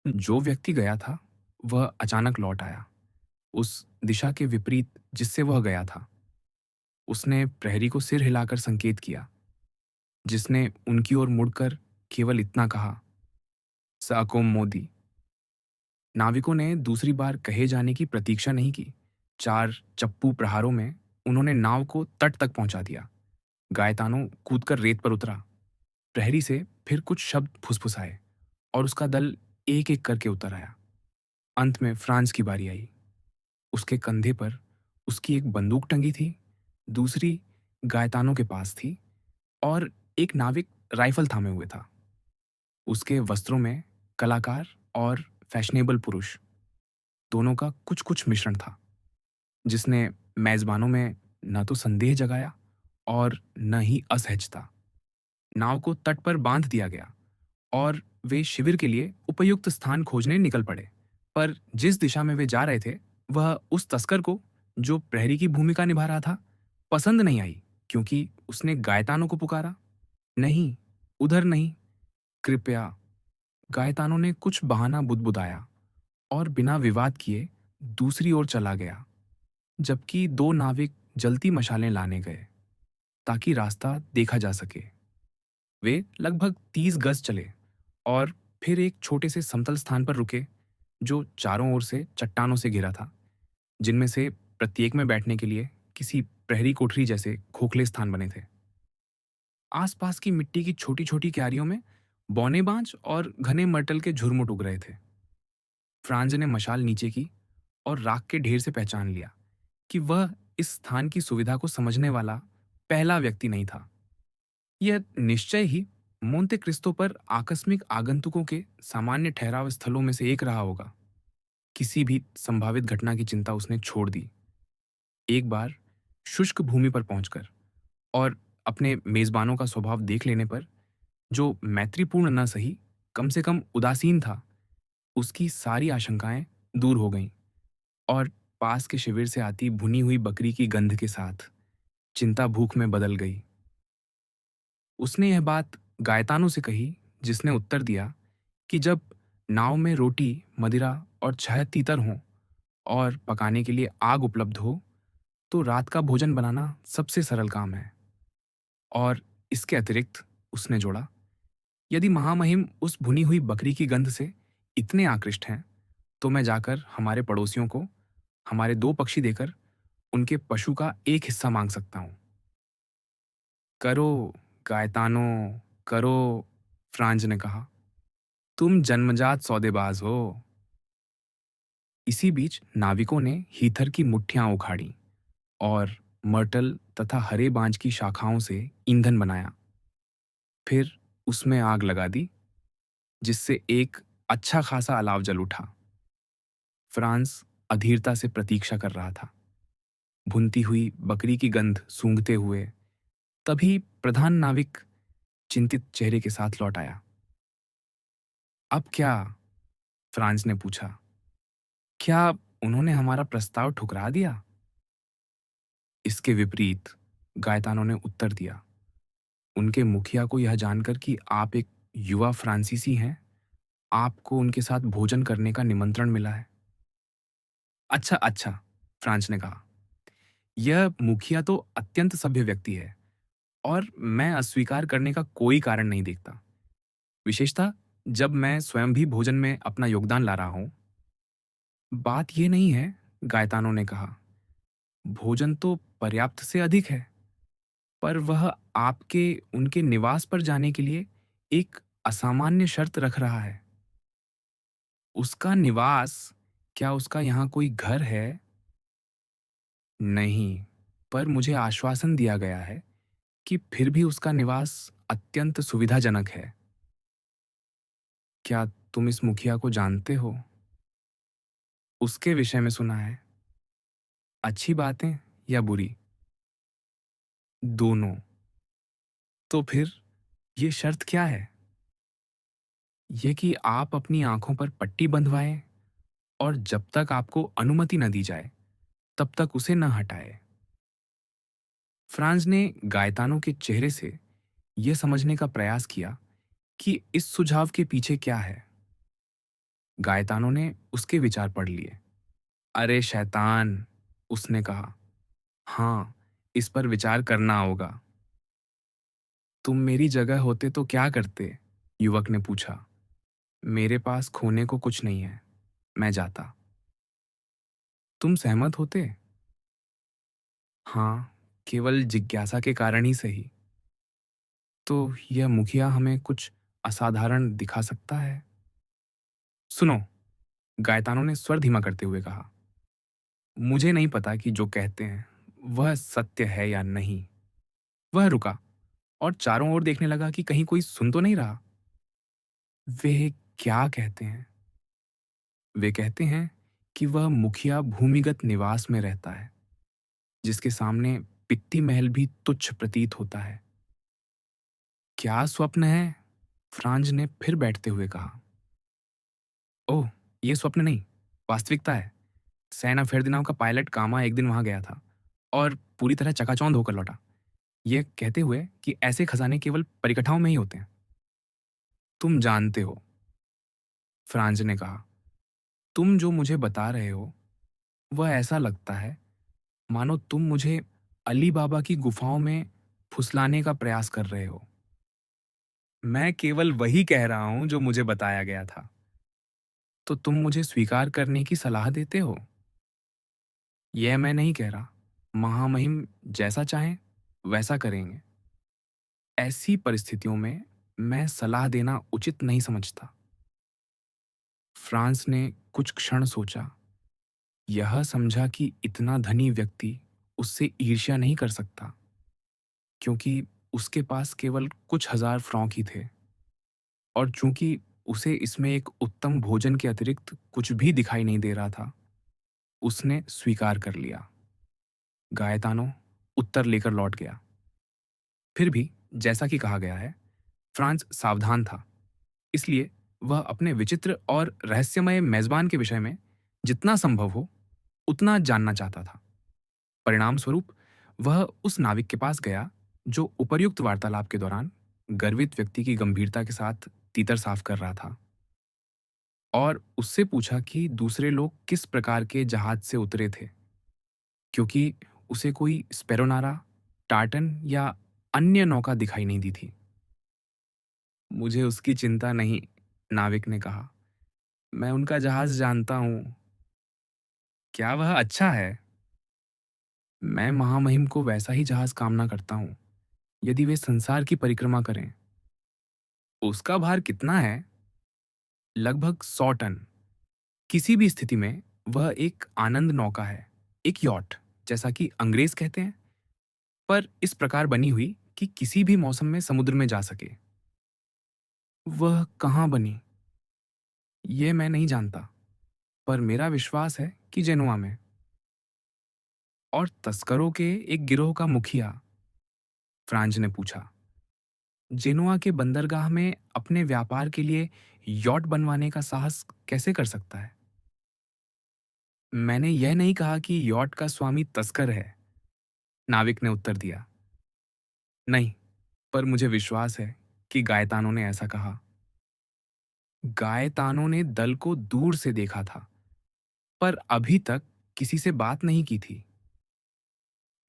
जो व्यक्ति गया था, वह अचानक लौट आया, उस दिशा के विपरीत जिससे वह गया था। उसने प्रहरी को सिर हिलाकर संकेत किया, जिसने उनकी ओर मुड़कर केवल इतना कहा, साकोम मोदी। नाविकों ने दूसरी बार कहे जाने की प्रतीक्षा नहीं की। 4 चप्पू प्रहारों में उन्होंने नाव को तट तक पहुंचा दिया। गायतानो कूदकर रेत पर उतरा। प्रहरी से फिर कुछ शब्द फुसफुसाए और उसका दल एक एक करके उतर आया। अंत में फ्रांस की बारी आई। उसके कंधे पर उसकी एक बंदूक टंगी थी, दूसरी गायतानो के पास थी, और एक नाविक राइफल थामे हुए था। उसके वस्त्रों में कलाकार और फैशनेबल पुरुष दोनों का कुछ कुछ मिश्रण था, जिसने मेजबानों में न तो संदेह जगाया और न ही असहजता। नाव को तट पर बांध दिया गया और वे शिविर के लिए उपयुक्त स्थान खोजने निकल पड़े। पर जिस दिशा में वे जा रहे थे, वह उस तस्कर को, जो प्रहरी की भूमिका निभा रहा था, पसंद नहीं आई, क्योंकि उसने गायतानो को पुकारा, नहीं, उधर नहीं, कृपया। गायतानो ने कुछ बहाना बुदबुदाया और बिना विवाद किए दूसरी ओर चला गया, जबकि 2 नाविक जलती मशालें लाने गए, ताकि रास्ता देखा जा सके। वे लगभग 30 गज चले और फिर एक छोटे से समतल स्थान पर रुके, जो चारों ओर से चट्टानों से घिरा था, जिनमें से प्रत्येक में बैठने के लिए किसी प्रहरी कोठरी जैसे खोखले स्थान बने थे। आसपास की मिट्टी की छोटी छोटी क्यारियों में बौने बांज और घने मर्टल के झुरमुट उग रहे थे। फ्रांज ने मशाल नीचे की और राख के ढेर से पहचान लिया कि वह इस स्थान की सुविधा को समझने वाला पहला व्यक्ति नहीं था। यह निश्चय ही मोंते क्रिस्तो पर आकस्मिक आगंतुकों के सामान्य ठहराव स्थलों में से एक रहा होगा। किसी भी संभावित घटना की चिंता उसने छोड़ दी। एक बार शुष्क भूमि पर पहुंचकर और अपने मेजबानों का स्वभाव देख लेने पर, जो मैत्रीपूर्ण न सही, कम से कम उदासीन था, उसकी सारी आशंकाएं दूर हो गईं और पास के शिविर से आती भुनी हुई बकरी की गंध के साथ चिंता भूख में बदल गई। उसने यह बात गायतानो से कही, जिसने उत्तर दिया कि जब नाव में रोटी, मदिरा और छह तीतर हों और पकाने के लिए आग उपलब्ध हो, तो रात का भोजन बनाना सबसे सरल काम है। और इसके अतिरिक्त उसने जोड़ा, यदि महामहिम उस भुनी हुई बकरी की गंध से इतने आकृष्ट हैं, तो मैं जाकर हमारे पड़ोसियों को हमारे 2 पक्षी देकर उनके पशु का एक हिस्सा मांग सकता हूं। करो, गायतानो, करो, फ्रांज ने कहा। तुम जन्मजात सौदेबाज हो। इसी बीच नाविकों ने हीथर की मुट्ठियां उखाड़ी और मर्टल तथा हरे बांज की शाखाओं से ईंधन बनाया। फिर उसमें आग लगा दी, जिससे एक अच्छा खासा अलाव जल उठा। फ्रांस अधीरता से प्रतीक्षा कर रहा था, भुनती हुई बकरी की गंध सूंघते हुए। तभी प्रधान नाविक चिंतित चेहरे के साथ लौट आया। अब क्या? फ्रांस ने पूछा। क्या उन्होंने हमारा प्रस्ताव ठुकरा दिया? इसके विपरीत, गायतानो ने उत्तर दिया। उनके मुखिया को यह जानकर कि आप एक युवा फ्रांसीसी हैं, आपको उनके साथ भोजन करने का निमंत्रण मिला है। अच्छा, अच्छा, फ्रांस ने कहा। यह मुखिया तो अत्यंत सभ्य व्यक्ति है और मैं अस्वीकार करने का कोई कारण नहीं देखता। विशेषतः जब मैं स्वयं भी भोजन में अपना योगदान ला रहा हूं। बात यह नहीं है, गायतानो ने कहा। भोजन तो पर्याप्त से अधिक है, पर वह आपके उनके निवास पर जाने के लिए एक असामान्य शर्त रख रहा है। उसका निवास? क्या उसका यहाँ कोई घर है? नहीं, पर मुझे आश्वासन दिया गया है कि फिर भी उसका निवास अत्यंत सुविधाजनक है। क्या तुम इस मुखिया को जानते हो? उसके विषय में सुना है। अच्छी बातें या बुरी? दोनों। तो फिर ये शर्त क्या है? ये कि आप अपनी आंखों पर पट्टी बंधवाएं और जब तक आपको अनुमति न दी जाए, तब तक उसे न हटाए। फ्रांस ने गायतानो के चेहरे से यह समझने का प्रयास किया कि इस सुझाव के पीछे क्या है। गायतानो ने उसके विचार पढ़ लिए। अरे शैतान, उसने कहा। हाँ, इस पर विचार करना होगा। तुम मेरी जगह होते तो क्या करते? युवक ने पूछा। मेरे पास खोने को कुछ नहीं है, मैं जाता। तुम सहमत होते? हाँ, केवल जिज्ञासा के कारण ही सही। तो यह मुखिया हमें कुछ असाधारण दिखा सकता है। सुनो, गायतानो ने स्वर धीमा करते हुए कहा। मुझे नहीं पता कि जो कहते हैं वह सत्य है या नहीं। वह रुका और चारों ओर देखने लगा कि कहीं कोई सुन तो नहीं रहा। वे क्या कहते हैं? वे कहते हैं कि वह मुखिया भूमिगत निवास में रहता है, जिसके सामने पित्ती महल भी तुच्छ प्रतीत होता है। क्या स्वप्न है? फ्रांज ने फिर बैठते हुए कहा। ओह, ये स्वप्न नहीं, वास्तविकता है। सैना फेर्दिनांड का पायलट कामा एक दिन वहां गया था और पूरी तरह चकाचौंध होकर लौटा, ये कहते हुए कि ऐसे खजाने केवल परिकठाओं में ही होते हैं। तुम जानते हो, फ्रांज ने कहा। तुम जो मुझे बता रहे हो, वह ऐसा लगता है मानो तुम मुझे अली बाबा की गुफाओं में फुसलाने का प्रयास कर रहे हो। मैं केवल वही कह रहा हूं जो मुझे बताया गया था। तो तुम मुझे स्वीकार करने की सलाह देते हो? यह मैं नहीं कह रहा। महामहिम जैसा चाहें वैसा करेंगे। ऐसी परिस्थितियों में मैं सलाह देना उचित नहीं समझता। फ्रांस ने कुछ क्षण सोचा। यह समझा कि इतना धनी व्यक्ति उससे ईर्ष्या नहीं कर सकता, क्योंकि उसके पास केवल कुछ हजार फ्रॉक ही थे और चूंकि उसे इसमें एक उत्तम भोजन के अतिरिक्त कुछ भी दिखाई नहीं दे रहा था, उसने स्वीकार कर लिया। गायतानो उत्तर लेकर लौट गया। फिर भी जैसा कि कहा गया है, फ्रांस सावधान था। इसलिए वह अपने विचित्र और रहस्यमय मेजबान के विषय में जितना संभव हो उतना जानना चाहता था। परिणाम स्वरूप वह उस नाविक के पास गया जो उपर्युक्त वार्तालाप के दौरान गर्वित व्यक्ति की गंभीरता के साथ तीतर साफ कर रहा था, और उससे पूछा कि दूसरे लोग किस प्रकार के जहाज से उतरे थे, क्योंकि उसे कोई स्पेरोनारा, टार्टन या अन्य नौका दिखाई नहीं दी थी। मुझे उसकी चिंता नहीं, नाविक ने कहा। मैं उनका जहाज जानता हूं। क्या वह अच्छा है? मैं महामहिम को वैसा ही जहाज कामना करता हूं, यदि वे संसार की परिक्रमा करें। उसका भार कितना है? लगभग 100 टन। किसी भी स्थिति में वह एक आनंद नौका है, एक यॉट, जैसा कि अंग्रेज कहते हैं, पर इस प्रकार बनी हुई कि किसी भी मौसम में समुद्र में जा सके। वह कहाँ बनी, ये मैं नहीं जानता, पर मेरा विश्वास है कि जेनुआ में। और तस्करों के एक गिरोह का मुखिया? फ्रांज ने पूछा। जेनुआ के बंदरगाह में अपने व्यापार के लिए यॉट बनवाने का साहस कैसे कर सकता है? मैंने यह नहीं कहा कि यॉट का स्वामी तस्कर है, नाविक ने उत्तर दिया। नहीं, पर मुझे विश्वास है कि गायतानो ने ऐसा कहा। गायतानो ने दल को दूर से देखा था, पर अभी तक किसी से बात नहीं की थी।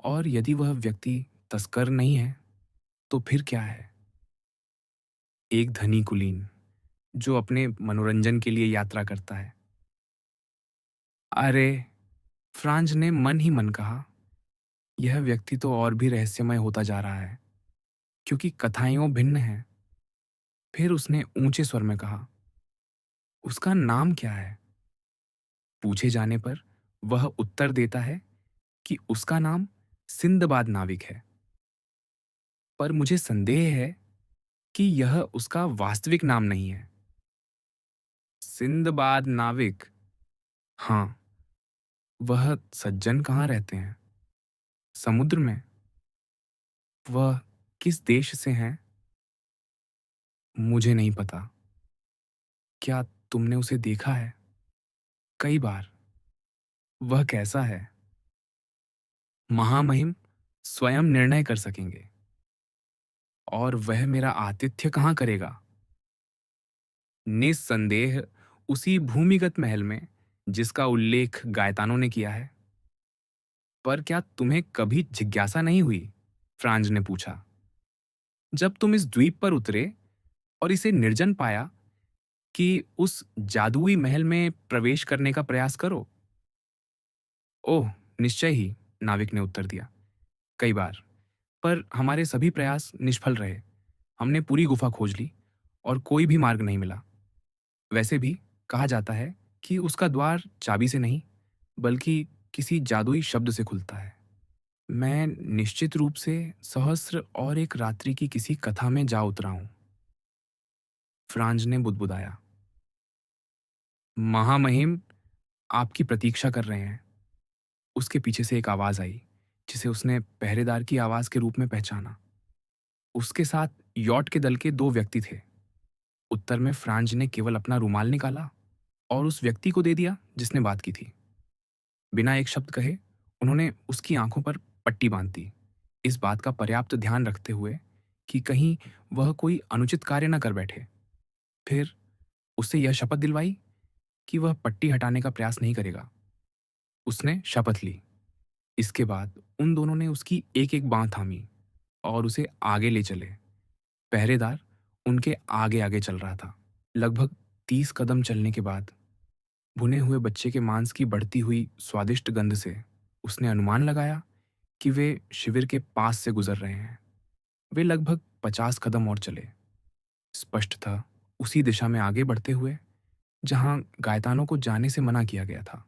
और यदि वह व्यक्ति तस्कर नहीं है, तो फिर क्या है? एक धनी कुलीन, जो अपने मनोरंजन के लिए यात्रा करता है। अरे! फ्रांज ने मन ही मन कहा, यह व्यक्ति तो और भी रहस्यमय होता जा रहा है, क्योंकि कथाएं वो भिन्न हैं। फिर उसने ऊंचे स्वर में कहा, उसका नाम क्या है? पूछे जाने पर वह उत्तर देता है कि उसका नाम सिंदबाद नाविक है। पर मुझे संदेह है कि यह उसका वास्तविक नाम नहीं है। सिंदबाद नाविक? हाँ। वह सज्जन कहाँ रहते हैं? समुद्र में? वह किस देश से हैं? मुझे नहीं पता। क्या तुमने उसे देखा है? कई बार। वह कैसा है? महामहिम स्वयं निर्णय कर सकेंगे। और वह मेरा आतिथ्य कहाँ करेगा? निस्संदेह उसी भूमिगत महल में, जिसका उल्लेख गायतानों ने किया है। पर क्या तुम्हें कभी जिज्ञासा नहीं हुई? फ्रांज ने पूछा। जब तुम इस द्वीप पर उतरे और इसे निर्जन पाया, कि उस जादुई महल में प्रवेश करने का प्रयास करो? ओह, निश्चय ही, नाविक ने उत्तर दिया। कई बार। पर हमारे सभी प्रयास निष्फल रहे। हमने पूरी गुफा खोज ली और कोई भी मार्ग नहीं मिला। वैसे भी कहा जाता है कि उसका द्वार चाबी से नहीं, बल्कि किसी जादुई शब्द से खुलता है। मैं निश्चित रूप से सहस्र और एक रात्रि की किसी कथा में जा उतरा हूं, फ्रांज ने बुदबुदाया। महामहिम आपकी प्रतीक्षा कर रहे हैं। उसके पीछे से एक आवाज आई, जिसे उसने पहरेदार की आवाज के रूप में पहचाना। उसके साथ यॉट के दल के दो व्यक्ति थे। उत्तर में फ्रांज ने केवल अपना रुमाल निकाला और उस व्यक्ति को दे दिया जिसने बात की थी। बिना एक शब्द कहे उन्होंने उसकी आंखों पर पट्टी बांध दी, इस बात का पर्याप्त ध्यान रखते हुए कि कहीं वह कोई अनुचित कार्य न कर बैठे। फिर उससे यह शपथ दिलवाई कि वह पट्टी हटाने का प्रयास नहीं करेगा। उसने शपथ ली। इसके बाद उन दोनों ने उसकी एक एक बांह थामी और उसे आगे ले चले। पहरेदार उनके आगे आगे चल रहा था। लगभग 30 कदम चलने के बाद भुने हुए बच्चे के मांस की बढ़ती हुई स्वादिष्ट गंध से उसने अनुमान लगाया कि वे शिविर के पास से गुजर रहे हैं। वे लगभग 50 कदम और चले। स्पष्ट था, उसी दिशा में आगे बढ़ते हुए जहां गायतानों को जाने से मना किया गया था,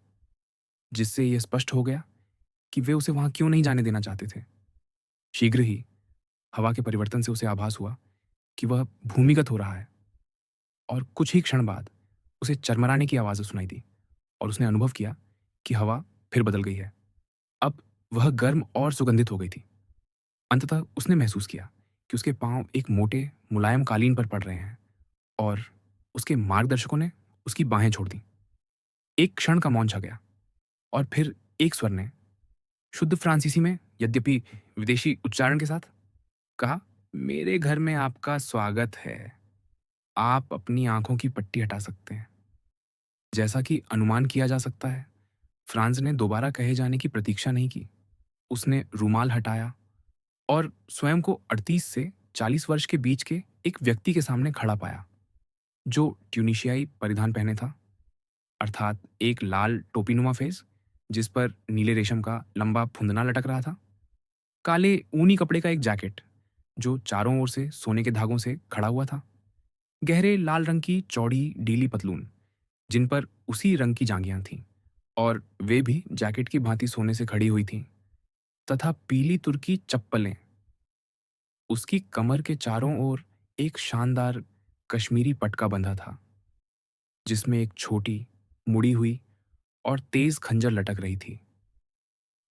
जिससे यह स्पष्ट हो गया कि वे उसे वहां क्यों नहीं जाने देना चाहते थे। शीघ्र ही हवा के परिवर्तन से उसे आभास हुआ कि वह भूमिगत हो रहा है, और कुछ ही क्षण बाद उसे चरमराने की आवाज़ सुनाई दी और उसने अनुभव किया कि हवा फिर बदल गई है। अब वह गर्म और सुगंधित हो गई थी। अंततः उसने महसूस किया कि उसके पांव एक मोटे, मुलायम कालीन पर पड़ रहे हैं और उसके मार्गदर्शकों ने उसकी बाहें छोड़ दी। एक क्षण का मौन छा गया और फिर एक स्वर ने शुद्ध फ्रांसीसी में, यद्यपि विदेशी उच्चारण के साथ, कहा, मेरे घर में आपका स्वागत है। आप अपनी आंखों की पट्टी हटा सकते हैं। जैसा कि अनुमान किया जा सकता है, फ्रांज ने दोबारा कहे जाने की प्रतीक्षा नहीं की। उसने रूमाल हटाया और स्वयं को 38 से 40 वर्ष के बीच के एक व्यक्ति के सामने खड़ा पाया, जो ट्यूनिशियाई परिधान पहने था, अर्थात एक लाल टोपीनुमा फेस जिस पर नीले रेशम का लंबा फुंदना लटक रहा था, काले ऊनी कपड़े का एक जैकेट जो चारों ओर से सोने के धागों से खड़ा हुआ था, गहरे लाल रंग की चौड़ी डीली पतलून जिन पर उसी रंग की जांघियां थीं, और वे भी जैकेट की भांति सोने से खड़ी हुई थीं, तथा पीली तुर्की चप्पलें। उसकी कमर के चारों ओर एक शानदार कश्मीरी पटका बंधा था, जिसमें एक छोटी, मुड़ी हुई और तेज खंजर लटक रही थी।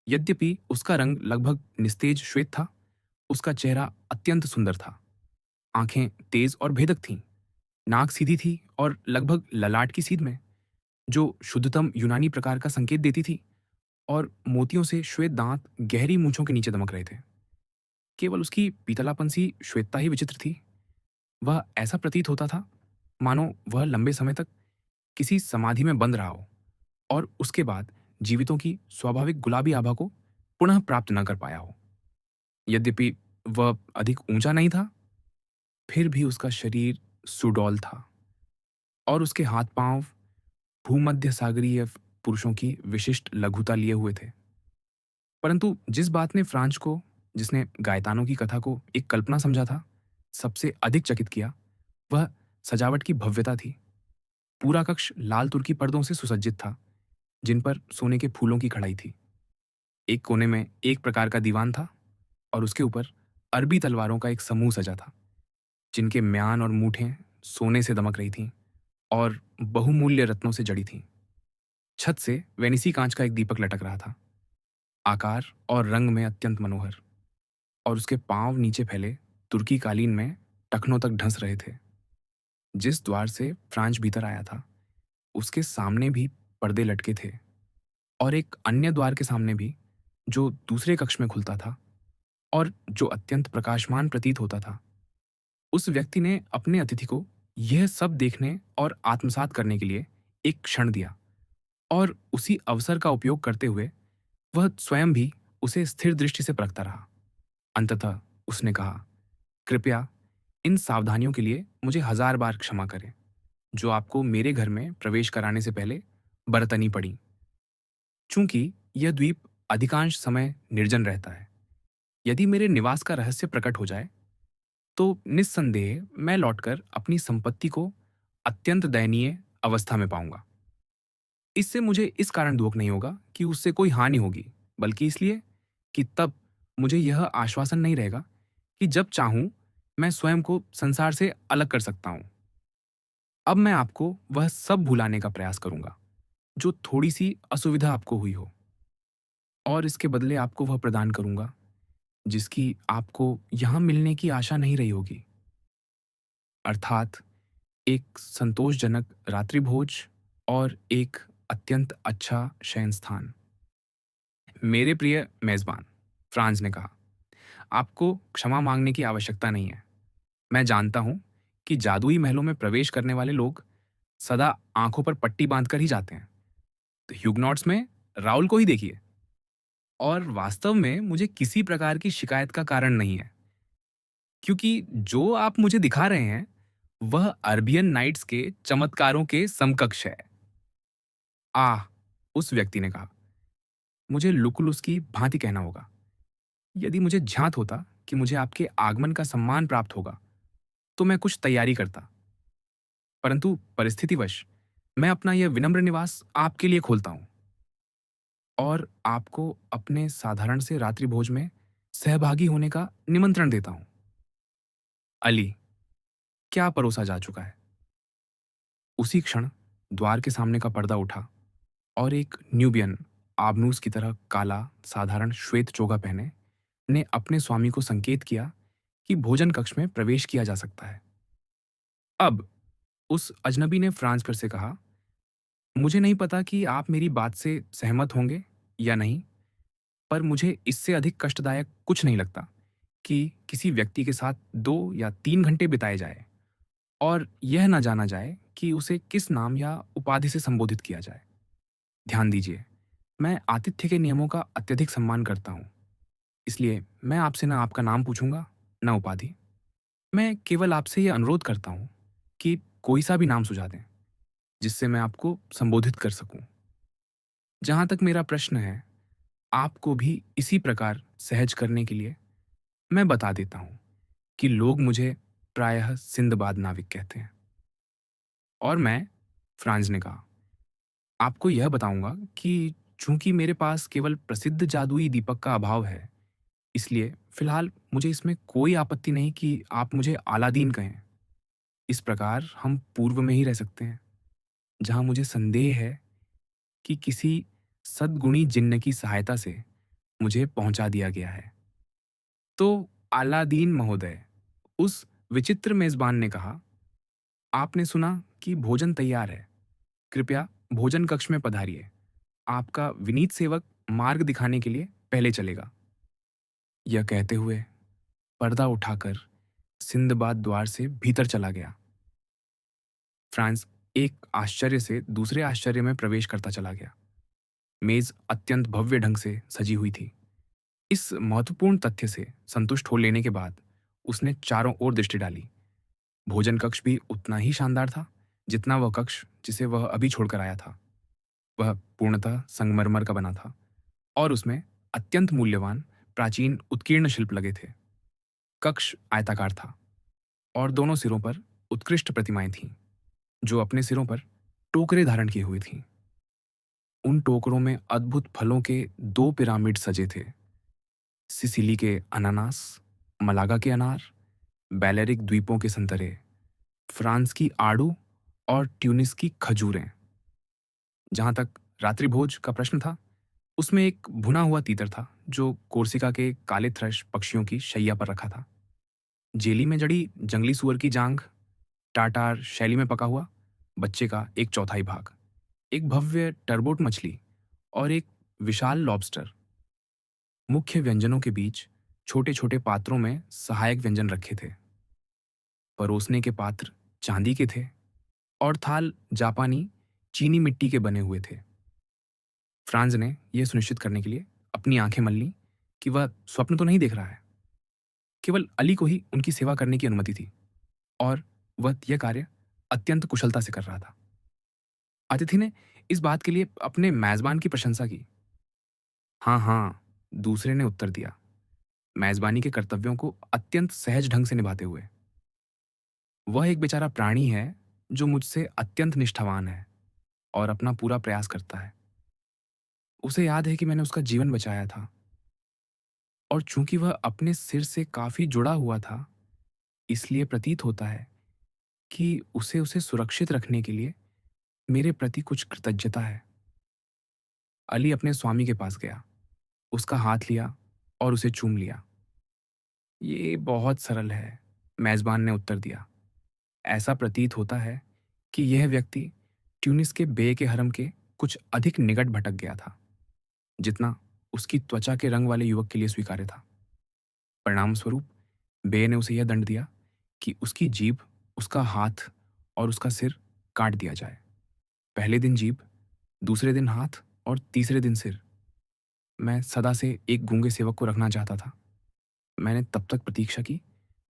यद्यपि उसका रंग लगभग निस्तेज श्वेत था, उसका चेहरा अत्यंत सुंदर था। आंखें तेज और भेदक थीं, नाक सीधी थी और लगभग ललाट की सीध में, जो शुद्धतम यूनानी प्रकार का संकेत देती थी, और मोतियों से श्वेत दांत गहरी मूंछों के नीचे दमक रहे थे। केवल उसकी पीतलापन सी श्वेतता ही विचित्र थी। वह ऐसा प्रतीत होता था मानो वह लंबे समय तक किसी समाधि में बंद रहा हो और उसके बाद जीवितों की स्वाभाविक गुलाबी आभा को पुनः प्राप्त न कर पाया हो। यद्यपि वह अधिक ऊंचा नहीं था, फिर भी उसका शरीर सुडौल था और उसके हाथ पांव भूमध्य सागरीय पुरुषों की विशिष्ट लघुता लिए हुए थे। परंतु जिस बात ने फ्रांच को, जिसने गायतानों की कथा को एक कल्पना समझा था, सबसे अधिक चकित किया, वह सजावट की भव्यता थी। पूरा कक्ष लाल तुर्की पर्दों से सुसज्जित था, जिन पर सोने के फूलों की कढ़ाई थी। एक कोने में एक प्रकार का दीवान था और उसके ऊपर अरबी तलवारों का एक समूह सजा था, जिनके म्यान और मूठें सोने से दमक रही थीं और बहुमूल्य रत्नों से जड़ी थीं। छत से वेनिसी कांच का एक दीपक लटक रहा था, आकार और रंग में अत्यंत मनोहर, और उसके पांव नीचे फैले तुर्की कालीन में टखनों तक ढंस रहे थे। जिस द्वार से फ्रांच भीतर आया था, उसके सामने भी पर्दे लटके थे, और एक अन्य द्वार के सामने भी, जो दूसरे कक्ष में खुलता था और जो अत्यंत प्रकाशमान प्रतीत होता था। उस व्यक्ति ने अपने अतिथि को यह सब देखने और आत्मसात करने के लिए एक क्षण दिया, और उसी अवसर का उपयोग करते हुए वह स्वयं भी उसे स्थिर दृष्टि से परखता रहा। अंततः उसने कहा, कृपया इन सावधानियों के लिए मुझे 1000 बार क्षमा करें, जो आपको मेरे घर में प्रवेश कराने से पहले बरतनी पड़ी। चूंकि यह द्वीप अधिकांश समय निर्जन रहता है, यदि मेरे निवास का रहस्य प्रकट हो जाए, तो निस्संदेह मैं लौटकर अपनी संपत्ति को अत्यंत दयनीय अवस्था में पाऊंगा। इससे मुझे इस कारण दुख नहीं होगा कि उससे कोई हानि होगी, बल्कि इसलिए कि तब मुझे यह आश्वासन नहीं रहेगा कि जब चाहूं मैं स्वयं को संसार से अलग कर सकता हूं। अब मैं आपको वह सब भुलाने का प्रयास करूंगा जो थोड़ी सी असुविधा आपको हुई हो, और इसके बदले आपको वह प्रदान करूंगा जिसकी आपको यहां मिलने की आशा नहीं रही होगी, अर्थात एक संतोषजनक रात्रिभोज और एक अत्यंत अच्छा शयन स्थान। मेरे प्रिय मेजबान, फ्रांस ने कहा, आपको क्षमा मांगने की आवश्यकता नहीं है। मैं जानता हूं कि जादुई महलों में प्रवेश करने वाले लोग सदा आंखों पर पट्टी बांधकर ही जाते हैं। तो ह्यूगनॉट्स में राउल को ही देखिए। और वास्तव में मुझे किसी प्रकार की शिकायत का कारण नहीं है, क्योंकि जो आप मुझे दिखा रहे हैं वह अरबियन नाइट्स के चमत्कारों के समकक्ष है। आह, उस व्यक्ति ने कहा, मुझे लुकुलुस की भांति कहना होगा। यदि मुझे ज्ञात होता कि मुझे आपके आगमन का सम्मान प्राप्त होगा, तो मैं कुछ तैयारी करता, परंतु परिस्थितिवश मैं अपना यह विनम्र निवास आपके लिए खोलता हूं और आपको अपने साधारण से रात्रिभोज में सहभागी होने का निमंत्रण देता हूं। अली, क्या परोसा जा चुका है? उसी क्षण द्वार के सामने का पर्दा उठा और एक न्यूबियन, आबनूस की तरह काला साधारण श्वेत चोगा पहने, ने अपने स्वामी को संकेत किया कि भोजन कक्ष में प्रवेश किया जा सकता है। अब उस अजनबी ने फ्रांस पर से कहा, मुझे नहीं पता कि आप मेरी बात से सहमत होंगे या नहीं, पर मुझे इससे अधिक कष्टदायक कुछ नहीं लगता कि किसी व्यक्ति के साथ 2 या 3 घंटे बिताए जाए और यह ना जाना जाए कि उसे किस नाम या उपाधि से संबोधित किया जाए। ध्यान दीजिए, मैं आतिथ्य के नियमों का अत्यधिक सम्मान करता हूँ, इसलिए मैं आपसे ना आपका नाम पूछूंगा, ना उपाधि। मैं केवल आपसे यह अनुरोध करता हूँ कि कोई सा भी नाम सुझा दें, जिससे मैं आपको संबोधित कर सकूं। जहां तक मेरा प्रश्न है, आपको भी इसी प्रकार सहज करने के लिए मैं बता देता हूँ कि लोग मुझे प्रायः सिंदबाद नाविक कहते हैं। और मैं, फ्रांस ने कहा, आपको यह बताऊंगा कि चूंकि मेरे पास केवल प्रसिद्ध जादुई दीपक का अभाव है, इसलिए फिलहाल मुझे इसमें कोई आपत्ति नहीं कि आप मुझे अलादीन कहें। इस प्रकार हम पूर्व में ही रह सकते हैं, जहां मुझे संदेह है कि किसी सद्गुणी जिन्न की सहायता से मुझे पहुंचा दिया गया है। तो अलादीन महोदय, उस विचित्र मेजबान ने कहा, आपने सुना कि भोजन तैयार है। कृपया भोजन कक्ष में पधारिए। आपका विनीत सेवक मार्ग दिखाने के लिए पहले चलेगा। यह कहते हुए पर्दा उठाकर सिंदबाद द्वार से भीतर चला गया। फ्रांस एक आश्चर्य से दूसरे आश्चर्य में प्रवेश करता चला गया। मेज अत्यंत भव्य ढंग से सजी हुई थी। इस महत्वपूर्ण तथ्य से संतुष्ट हो लेने के बाद उसने चारों ओर दृष्टि डाली। भोजन कक्ष भी उतना ही शानदार था जितना वह कक्ष जिसे वह अभी छोड़कर आया था। वह पूर्णतः संगमरमर का बना था और उसमें अत्यंत मूल्यवान प्राचीन उत्कीर्ण शिल्प लगे थे। कक्ष आयताकार था और दोनों सिरों पर उत्कृष्ट प्रतिमाएं थीं, जो अपने सिरों पर टोकरे धारण किए हुए थीं। उन टोकरों में अद्भुत फलों के दो पिरामिड सजे थे। सिसिली के अनानास, मलागा के अनार, बैलेरिक द्वीपों के संतरे, फ्रांस की आड़ू और ट्यूनिस की खजूरें। जहां तक रात्रिभोज का प्रश्न था, उसमें एक भुना हुआ तीतर था जो कोर्सिका के काले थ्रश पक्षियों की शैया पर रखा था। जेली में जड़ी जंगली सुअर की जांघ, टाटार शैली में पका हुआ बच्चे का एक चौथाई भाग, एक भव्य टर्बोट मछली और एक विशाल लॉबस्टर। मुख्य व्यंजनों के बीच छोटे छोटे पात्रों में सहायक व्यंजन रखे थे। परोसने के पात्र चांदी के थे और थाल जापानी चीनी मिट्टी के बने हुए थे। फ्रांज ने यह सुनिश्चित करने के लिए अपनी आंखें मल लीं कि वह स्वप्न तो नहीं देख रहा है। केवल अली को ही उनकी सेवा करने की अनुमति थी और वह यह कार्य अत्यंत कुशलता से कर रहा था। अतिथि ने इस बात के लिए अपने मेजबान की प्रशंसा की। हाँ हाँ, दूसरे ने उत्तर दिया, मेजबानी के कर्तव्यों को अत्यंत सहज ढंग से निभाते हुए। वह एक बेचारा प्राणी है जो मुझसे अत्यंत निष्ठावान है और अपना पूरा प्रयास करता है। उसे याद है कि मैंने उसका जीवन बचाया था और चूंकि वह अपने सिर से काफी जुड़ा हुआ था, इसलिए प्रतीत होता है कि उसे उसे सुरक्षित रखने के लिए मेरे प्रति कुछ कृतज्ञता है। अली अपने स्वामी के पास गया, उसका हाथ लिया और उसे चूम लिया। ये बहुत सरल है, मेजबान ने उत्तर दिया। ऐसा प्रतीत होता है कि यह व्यक्ति ट्यूनिस के बे के हरम के कुछ अधिक निकट भटक गया था, जितना उसकी त्वचा के रंग वाले युवक के लिए स्वीकार्य था। परिणाम स्वरूप बे ने उसे यह दंड दिया कि उसकी जीभ, उसका हाथ और उसका सिर काट दिया जाए। पहले दिन जीभ, दूसरे दिन हाथ और तीसरे दिन सिर। मैं सदा से एक गूंगे सेवक को रखना चाहता था। मैंने तब तक प्रतीक्षा की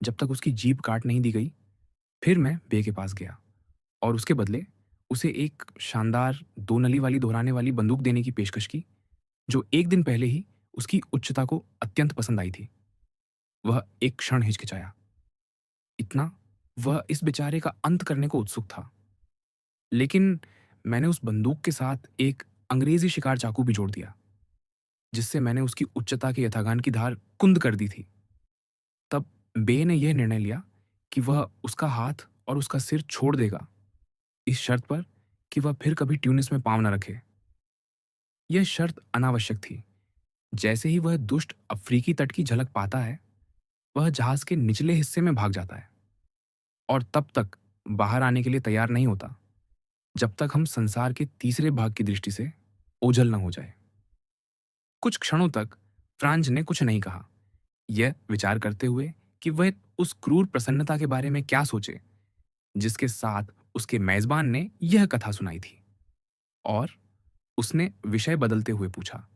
जब तक उसकी जीभ काट नहीं दी गई। फिर मैं बे के पास गया और उसके बदले उसे एक शानदार दो नली वाली दोहराने वाली बंदूक देने की पेशकश की, जो एक दिन पहले ही उसकी उच्चता को अत्यंत पसंद आई थी। वह एक क्षण हिचकिचाया। इतना वह इस बेचारे का अंत करने को उत्सुक था। लेकिन मैंने उस बंदूक के साथ एक अंग्रेजी शिकार चाकू भी जोड़ दिया, जिससे मैंने उसकी उच्चता के यथागान की धार कुंद कर दी थी। तब बे ने यह निर्णय लिया कि वह उसका हाथ और उसका सिर छोड़ देगा, इस शर्त पर कि वह फिर कभी ट्यूनिस में पांव न रखे। यह शर्त अनावश्यक थी। जैसे ही वह दुष्ट अफ्रीकी तट की झलक पाता है, वह जहाज के निचले हिस्से में भाग जाता है और तब तक बाहर आने के लिए तैयार नहीं होता, जब तक हम संसार के तीसरे भाग की दृष्टि से ओझल न हो जाए। कुछ क्षणों तक फ्रांज ने कुछ नहीं कहा, यह विचार करते हुए कि वह उस क्रूर प्रसन्नता के बारे में क्या सोचे जिसके साथ उसके मेजबान ने यह कथा सुनाई थी। और उसने विषय बदलते हुए पूछा,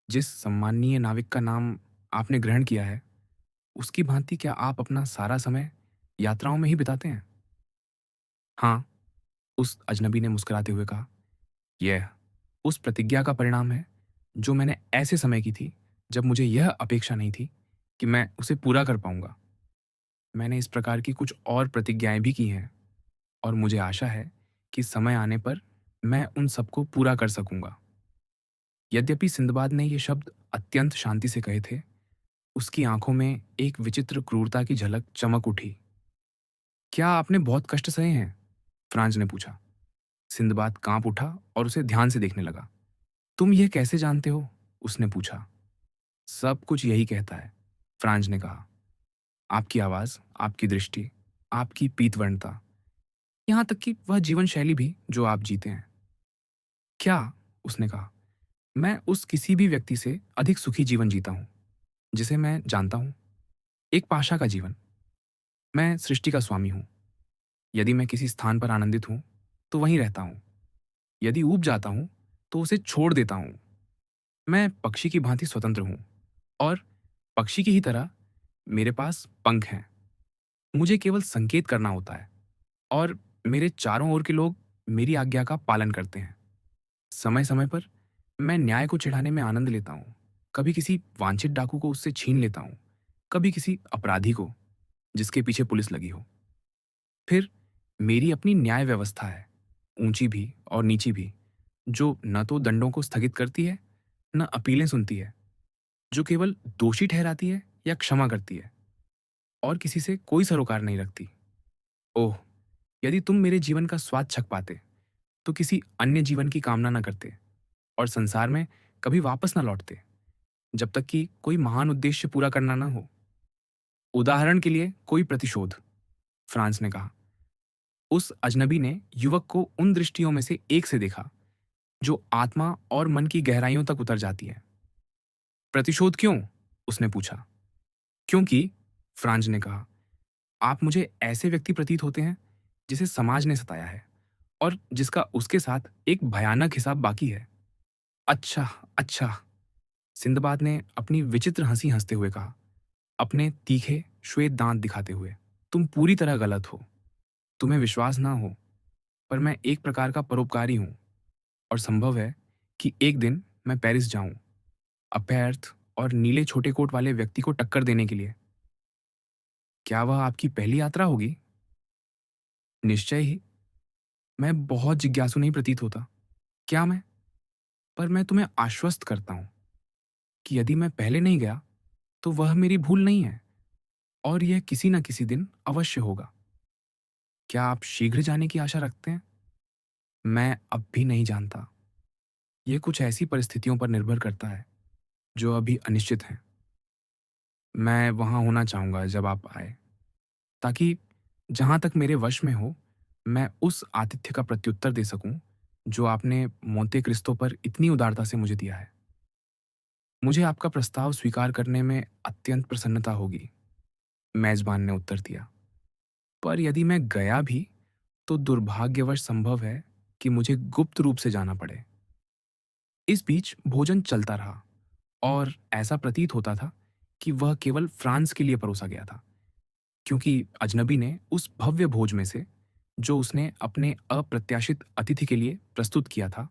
जिस सम्माननीय नाविक का नाम आपने ग्रहण किया है, उसकी भांति क्या आप अपना सारा समय यात्राओं में ही बिताते हैं? हाँ, उस अजनबी ने मुस्कुराते हुए कहा, यह उस प्रतिज्ञा का परिणाम है जो मैंने ऐसे समय की थी जब मुझे यह अपेक्षा नहीं थी कि मैं उसे पूरा कर पाऊंगा। मैंने इस प्रकार की कुछ और प्रतिज्ञाएं भी की हैं और मुझे आशा है कि समय आने पर मैं उन सबको पूरा कर सकूंगा। यद्यपि सिंदबाद ने ये शब्द अत्यंत शांति से कहे थे, उसकी आंखों में एक विचित्र क्रूरता की झलक चमक उठी। क्या आपने बहुत कष्ट सहे हैं? फ्रांज ने पूछा। सिंदबाद कांप उठा और उसे ध्यान से देखने लगा। तुम यह कैसे जानते हो? उसने पूछा। सब कुछ यही कहता है, फ्रांज ने कहा। आपकी आवाज़, आपकी दृष्टि, आपकी पीतवर्णता, यहाँ तक कि वह जीवन शैली भी जो आप जीते हैं। क्या, उसने कहा, मैं उस किसी भी व्यक्ति से अधिक सुखी जीवन जीता हूँ, जिसे मैं जानता हूँ? एक पाशा का जीवन। मैं सृष्टि का स्वामी हूँ। यदि मैं किसी स्थान पर आनंदित हूँ, तो वहीं रहता हूँ। यदि ऊब जाता हूँ, तो उसे छोड़ देता हूँ। मैं पक्षी की भांति स्वतंत्र हूँ और पक्षी की ही तरह मेरे पास पंख हैं। मुझे केवल संकेत करना होता है और मेरे चारों ओर के लोग मेरी आज्ञा का पालन करते हैं। समय-समय पर मैं न्याय को चिढ़ाने में आनंद लेता हूँ। कभी किसी वांछित डाकू को उससे छीन लेता हूँ, कभी किसी अपराधी को जिसके पीछे पुलिस लगी हो। फिर मेरी अपनी न्याय व्यवस्था है, ऊंची भी और नीची भी, जो न तो दंडों को स्थगित करती है, न अपीलें सुनती है, जो केवल दोषी ठहराती है या क्षमा करती है और किसी से कोई सरोकार नहीं रखती। ओह! यदि तुम मेरे जीवन का स्वाद छक पाते, तो किसी अन्य जीवन की कामना न करते और संसार में कभी वापस न लौटते, जब तक कि कोई महान उद्देश्य पूरा करना न हो। उदाहरण के लिए कोई प्रतिशोध, फ्रांस ने कहा। उस अजनबी ने युवक को उन दृष्टियों में से एक से देखा, जो आत्मा और मन की गहराइयों तक उतर जाती है। प्रतिशोध क्यों? उसने पूछा। क्योंकि, फ्रांज ने कहा, आप मुझे ऐसे व्यक्ति प्रतीत होते हैं जिसे समाज ने सताया है और जिसका उसके साथ एक भयानक हिसाब बाकी है। अच्छा, अच्छा, सिंदबाद ने अपनी विचित्र हंसी हंसते हुए कहा, अपने तीखे श्वेत दांत दिखाते हुए। तुम पूरी तरह गलत हो। तुम्हें विश्वास ना हो, पर मैं एक प्रकार का परोपकारी हूं और संभव है कि एक दिन मैं पेरिस जाऊं, अभ्यर्थ और नीले छोटे कोट वाले व्यक्ति को टक्कर देने के लिए। क्या वह आपकी पहली यात्रा होगी? निश्चय ही। मैं बहुत जिज्ञासु नहीं प्रतीत होता, क्या मैं? पर मैं तुम्हें आश्वस्त करता हूं कि यदि मैं पहले नहीं गया, तो वह मेरी भूल नहीं है और यह किसी न किसी दिन अवश्य होगा। क्या आप शीघ्र जाने की आशा रखते हैं? मैं अब भी नहीं जानता। यह कुछ ऐसी परिस्थितियों पर निर्भर करता है, जो अभी अनिश्चित हैं। मैं वहां होना चाहूंगा जब आप आए, ताकि जहां तक मेरे वश में हो, मैं उस आतिथ्य का प्रत्युत्तर दे सकूं, जो आपने मोंते क्रिस्तो पर इतनी उदारता से मुझे दिया है। मुझे आपका प्रस्ताव स्वीकार करने में अत्यंत प्रसन्नता होगी, मेजबान ने उत्तर दिया। पर यदि मैं गया भी, तो दुर्भाग्यवश संभव है कि मुझे गुप्त रूप से जाना पड़े। इस बीच भोजन चलता रहा और ऐसा प्रतीत होता था कि वह केवल फ्रांस के लिए परोसा गया था, क्योंकि अजनबी ने उस भव्य भोज में से, जो उसने अपने अप्रत्याशित अतिथि के लिए प्रस्तुत किया था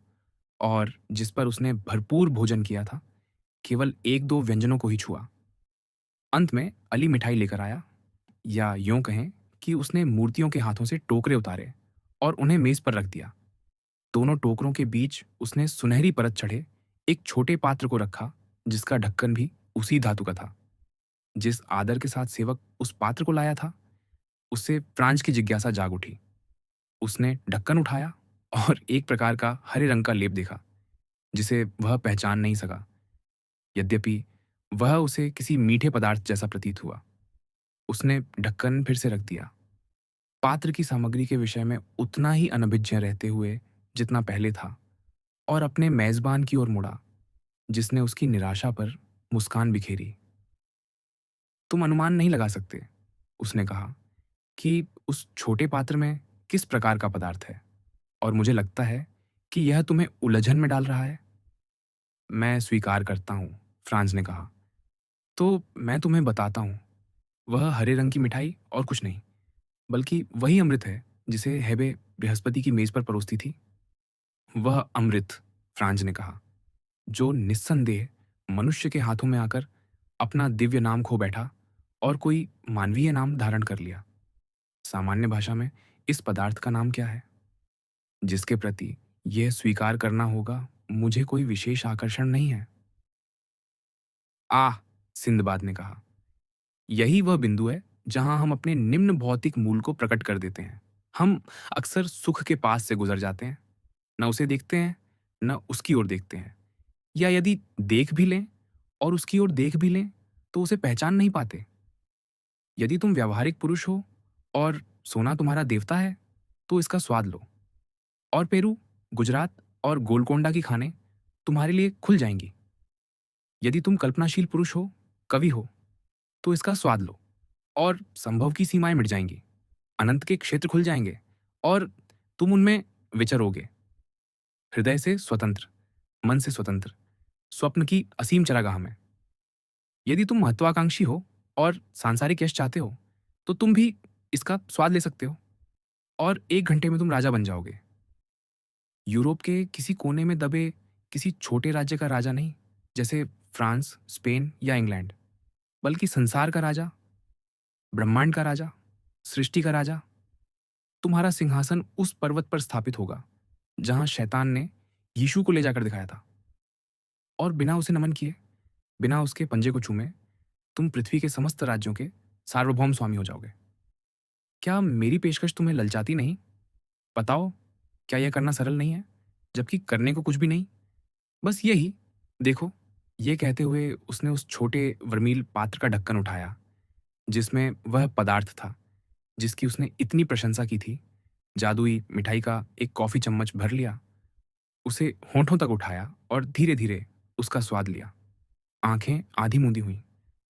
और जिस पर उसने भरपूर भोजन किया था, केवल एक दो व्यंजनों को ही छुआ। अंत में अली मिठाई लेकर आया, या यूं कहें कि उसने मूर्तियों के हाथों से टोकरे उतारे और उन्हें मेज पर रख दिया। दोनों टोकरों के बीच उसने सुनहरी परत चढ़े एक छोटे पात्र को रखा, जिसका ढक्कन भी उसी धातु का था। जिस आदर के साथ सेवक उस पात्र को लाया था, उससे फ्रांस की जिज्ञासा जाग उठी। उसने ढक्कन उठाया और एक प्रकार का हरे रंग का लेप देखा, जिसे वह पहचान नहीं सका, यद्यपि वह उसे किसी मीठे पदार्थ जैसा प्रतीत हुआ। उसने ढक्कन फिर से रख दिया, पात्र की सामग्री के विषय में उतना ही अनभिज्ञ रहते हुए जितना पहले था, और अपने मेजबान की ओर मुड़ा, जिसने उसकी निराशा पर मुस्कान बिखेरी। तुम अनुमान नहीं लगा सकते, उसने कहा, कि उस छोटे पात्र में किस प्रकार का पदार्थ है, और मुझे लगता है कि यह तुम्हें उलझन में डाल रहा है। मैं स्वीकार करता हूँ, फ्रांस ने कहा। तो मैं तुम्हें बताता हूँ, वह हरे रंग की मिठाई और कुछ नहीं, बल्कि वही अमृत है जिसे हेबे बृहस्पति की मेज पर परोसती थी। वह अमृत, फ्रांज ने कहा, जो निस्संदेह मनुष्य के हाथों में आकर अपना दिव्य नाम खो बैठा और कोई मानवीय नाम धारण कर लिया। सामान्य भाषा में इस पदार्थ का नाम क्या है, जिसके प्रति यह स्वीकार करना होगा मुझे कोई विशेष आकर्षण नहीं है? आह, सिंदबाद ने कहा, यही वह बिंदु है जहां हम अपने निम्न भौतिक मूल को प्रकट कर देते हैं। हम अक्सर सुख के पास से गुजर जाते हैं, न उसे देखते हैं, न उसकी ओर देखते हैं, या यदि देख भी लें और उसकी ओर देख भी लें, तो उसे पहचान नहीं पाते। यदि तुम व्यावहारिक पुरुष हो और सोना तुम्हारा देवता है, तो इसका स्वाद लो। और पेरू, गुजरात और गोलकोंडा की खानें तुम्हारे लिए खुल जाएंगी। यदि तुम कल्पनाशील पुरुष हो, कवि हो, तो इसका स्वाद लो और संभव की सीमाएं मिट जाएंगी। अनंत के क्षेत्र खुल जाएंगे और तुम उनमें विचरोगे। हृदय से स्वतंत्र, मन से स्वतंत्र, स्वप्न की असीम चरागाह में। यदि तुम महत्वाकांक्षी हो और सांसारिक यश चाहते हो, तो तुम भी इसका स्वाद ले सकते हो और 1 घंटे में तुम राजा बन जाओगे। यूरोप के किसी कोने में दबे किसी छोटे राज्य का राजा नहीं, जैसे फ्रांस, स्पेन या इंग्लैंड, बल्कि संसार का राजा, ब्रह्मांड का राजा, सृष्टि का राजा। तुम्हारा सिंहासन उस पर्वत पर स्थापित होगा जहां शैतान ने यीशु को ले जाकर दिखाया था। और बिना उसे नमन किए, बिना उसके पंजे को चूमे, तुम पृथ्वी के समस्त राज्यों के सार्वभौम स्वामी हो जाओगे। क्या मेरी पेशकश तुम्हें ललचाती नहीं? बताओ, क्या यह करना सरल नहीं है, जबकि करने को कुछ भी नहीं? बस यही देखो। ये कहते हुए उसने उस छोटे वर्मील पात्र का ढक्कन उठाया जिसमें वह पदार्थ था जिसकी उसने इतनी प्रशंसा की थी। जादुई मिठाई का एक कॉफी चम्मच भर लिया, उसे होठों तक उठाया और धीरे धीरे उसका स्वाद लिया। आंखें आधी मूंदी हुई,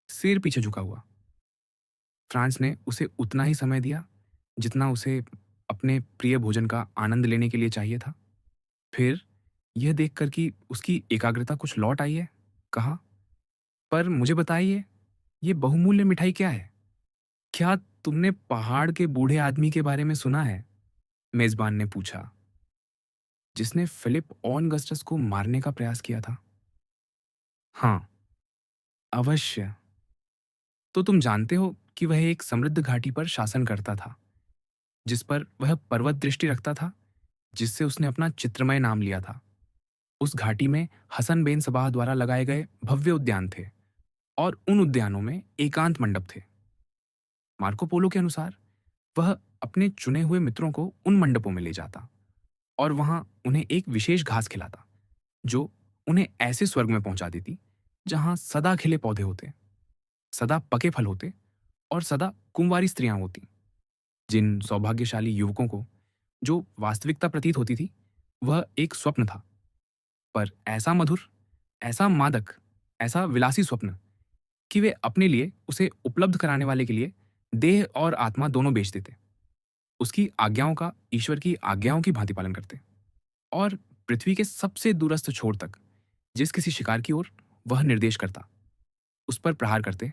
सिर पीछे झुका हुआ। फ्रांस ने उसे उतना ही समय दिया जितना उसे अपने प्रिय भोजन का आनंद लेने के लिए चाहिए था। फिर यह देखकर कि उसकी एकाग्रता कुछ लौट आई है, कहा, पर मुझे बताइए, ये बहुमूल्य मिठाई क्या है? क्या तुमने पहाड़ के बूढ़े आदमी के बारे में सुना है? मेजबान ने पूछा, जिसने फिलिप ऑनगस्टस को मारने का प्रयास किया था। हाँ, अवश्य। तो तुम जानते हो कि वह एक समृद्ध घाटी पर शासन करता था, जिस पर वह पर्वत दृष्टि रखता था, जिससे उसने अपना चित्रमय नाम लिया था। उस घाटी में हसन बेन सबाह द्वारा लगाए गए भव्य उद्यान थे और उन उद्यानों में एकांत मंडप थे। मार्को पोलो के अनुसार वह अपने चुने हुए मित्रों को उन मंडपों में ले जाता और वहां उन्हें एक विशेष घास खिलाता जो उन्हें ऐसे स्वर्ग में पहुंचा देती जहां सदा खिले पौधे होते, सदा पके फल होते और सदा कुंवारी स्त्रियां होती। जिन सौभाग्यशाली युवकों को जो वास्तविकता प्रतीत होती थी, वह एक स्वप्न था, पर ऐसा मधुर, ऐसा मादक, ऐसा विलासी स्वप्न कि वे अपने लिए उसे उपलब्ध कराने वाले के लिए देह और आत्मा दोनों बेच देते। उसकी आज्ञाओं का ईश्वर की आज्ञाओं की भांति पालन करते और पृथ्वी के सबसे दूरस्थ छोर तक जिस किसी शिकार की ओर वह निर्देश करता, उस पर प्रहार करते,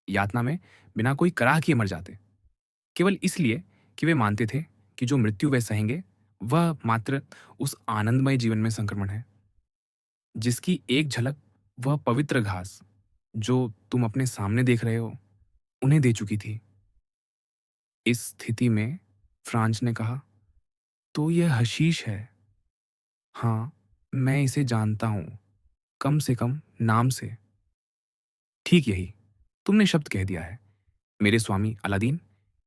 यातना में बिना कोई कराह किए मर जाते, केवल इसलिए कि वे मानते थे कि जो मृत्यु वे सहेंगे वह मात्र उस आनंदमय जीवन में संक्रमण है जिसकी एक झलक वह पवित्र घास जो तुम अपने सामने देख रहे हो उन्हें दे चुकी थी। इस स्थिति में फ्रांस ने कहा, तो यह हशीश है? हाँ, मैं इसे जानता हूं, कम से कम नाम से। ठीक यही, तुमने शब्द कह दिया है मेरे स्वामी अलादीन।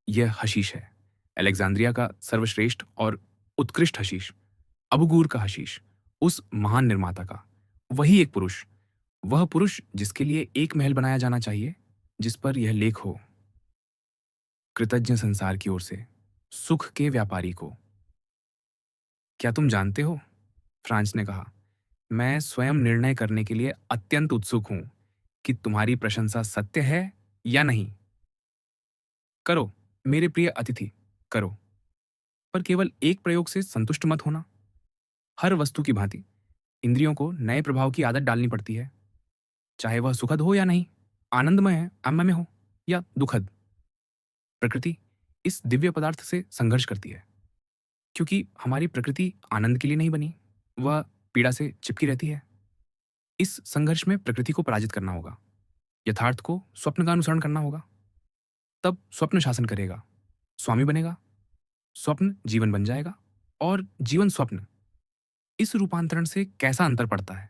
यह हशीश है, अलेक्जेंड्रिया का सर्वश्रेष्ठ और उत्कृष्ट हशीश, अबूगूर का हशीश, उस महान निर्माता का। वही एक पुरुष, वह पुरुष जिसके लिए एक महल बनाया जाना चाहिए, जिस पर यह लेख हो, कृतज्ञ संसार की ओर से, सुख के व्यापारी को। क्या तुम जानते हो? फ्रांस ने कहा, मैं स्वयं निर्णय करने के लिए अत्यंत उत्सुक हूं कि तुम्हारी प्रशंसा सत्य है या नहीं। करो, मेरे प्रिय अतिथि, करो, पर केवल एक प्रयोग से संतुष्ट मत होना। हर वस्तु की भांति इंद्रियों को नए प्रभाव की आदत डालनी पड़ती है, चाहे वह सुखद हो या नहीं, आनंदमय है आम्य हो या दुखद। प्रकृति इस दिव्य पदार्थ से संघर्ष करती है, क्योंकि हमारी प्रकृति आनंद के लिए नहीं बनी, वह पीड़ा से चिपकी रहती है। इस संघर्ष में प्रकृति को पराजित करना होगा, यथार्थ को स्वप्न का अनुसरण करना होगा। तब स्वप्न शासन करेगा, स्वामी बनेगा, स्वप्न जीवन बन जाएगा और जीवन स्वप्न। इस रूपांतरण से कैसा अंतर पड़ता है?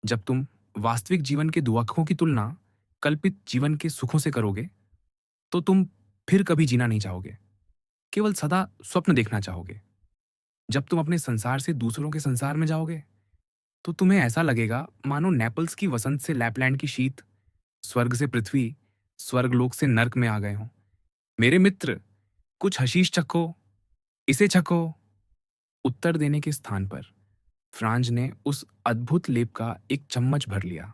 जब तुम वास्तविक जीवन के दुखों की तुलना कल्पित जीवन के सुखों से करोगे, तो तुम फिर कभी जीना नहीं चाहोगे, केवल सदा स्वप्न देखना चाहोगे। जब तुम अपने संसार से दूसरों के संसार में जाओगे, तो तुम्हें ऐसा लगेगा मानो नेपल्स की वसंत से लैपलैंड की शीत, स्वर्ग से पृथ्वी, स्वर्गलोक से नर्क में आ गए हों। मेरे मित्र, कुछ हशीश चखो, इसे चखो। उत्तर देने के स्थान पर फ्रांज ने उस अद्भुत लेप का एक चम्मच भर लिया,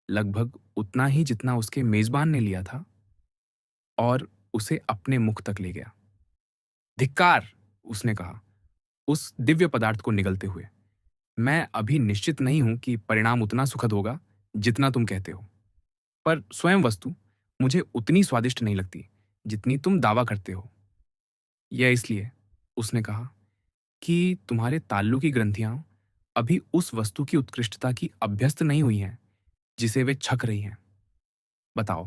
लगभग उतना ही जितना उसके मेजबान ने लिया था, और उसे अपने मुख तक ले गया। धिक्कार! उसने कहा, उस दिव्य पदार्थ को निगलते हुए। मैं अभी निश्चित नहीं हूं कि परिणाम उतना सुखद होगा जितना तुम कहते हो, पर स्वयं वस्तु मुझे उतनी स्वादिष्ट नहीं लगती जितनी तुम दावा करते हो। यह इसलिए, उसने कहा, कि तुम्हारे ताल्लु की ग्रंथियां अभी उस वस्तु की उत्कृष्टता की अभ्यस्त नहीं हुई हैं जिसे वे छक रही हैं। बताओ,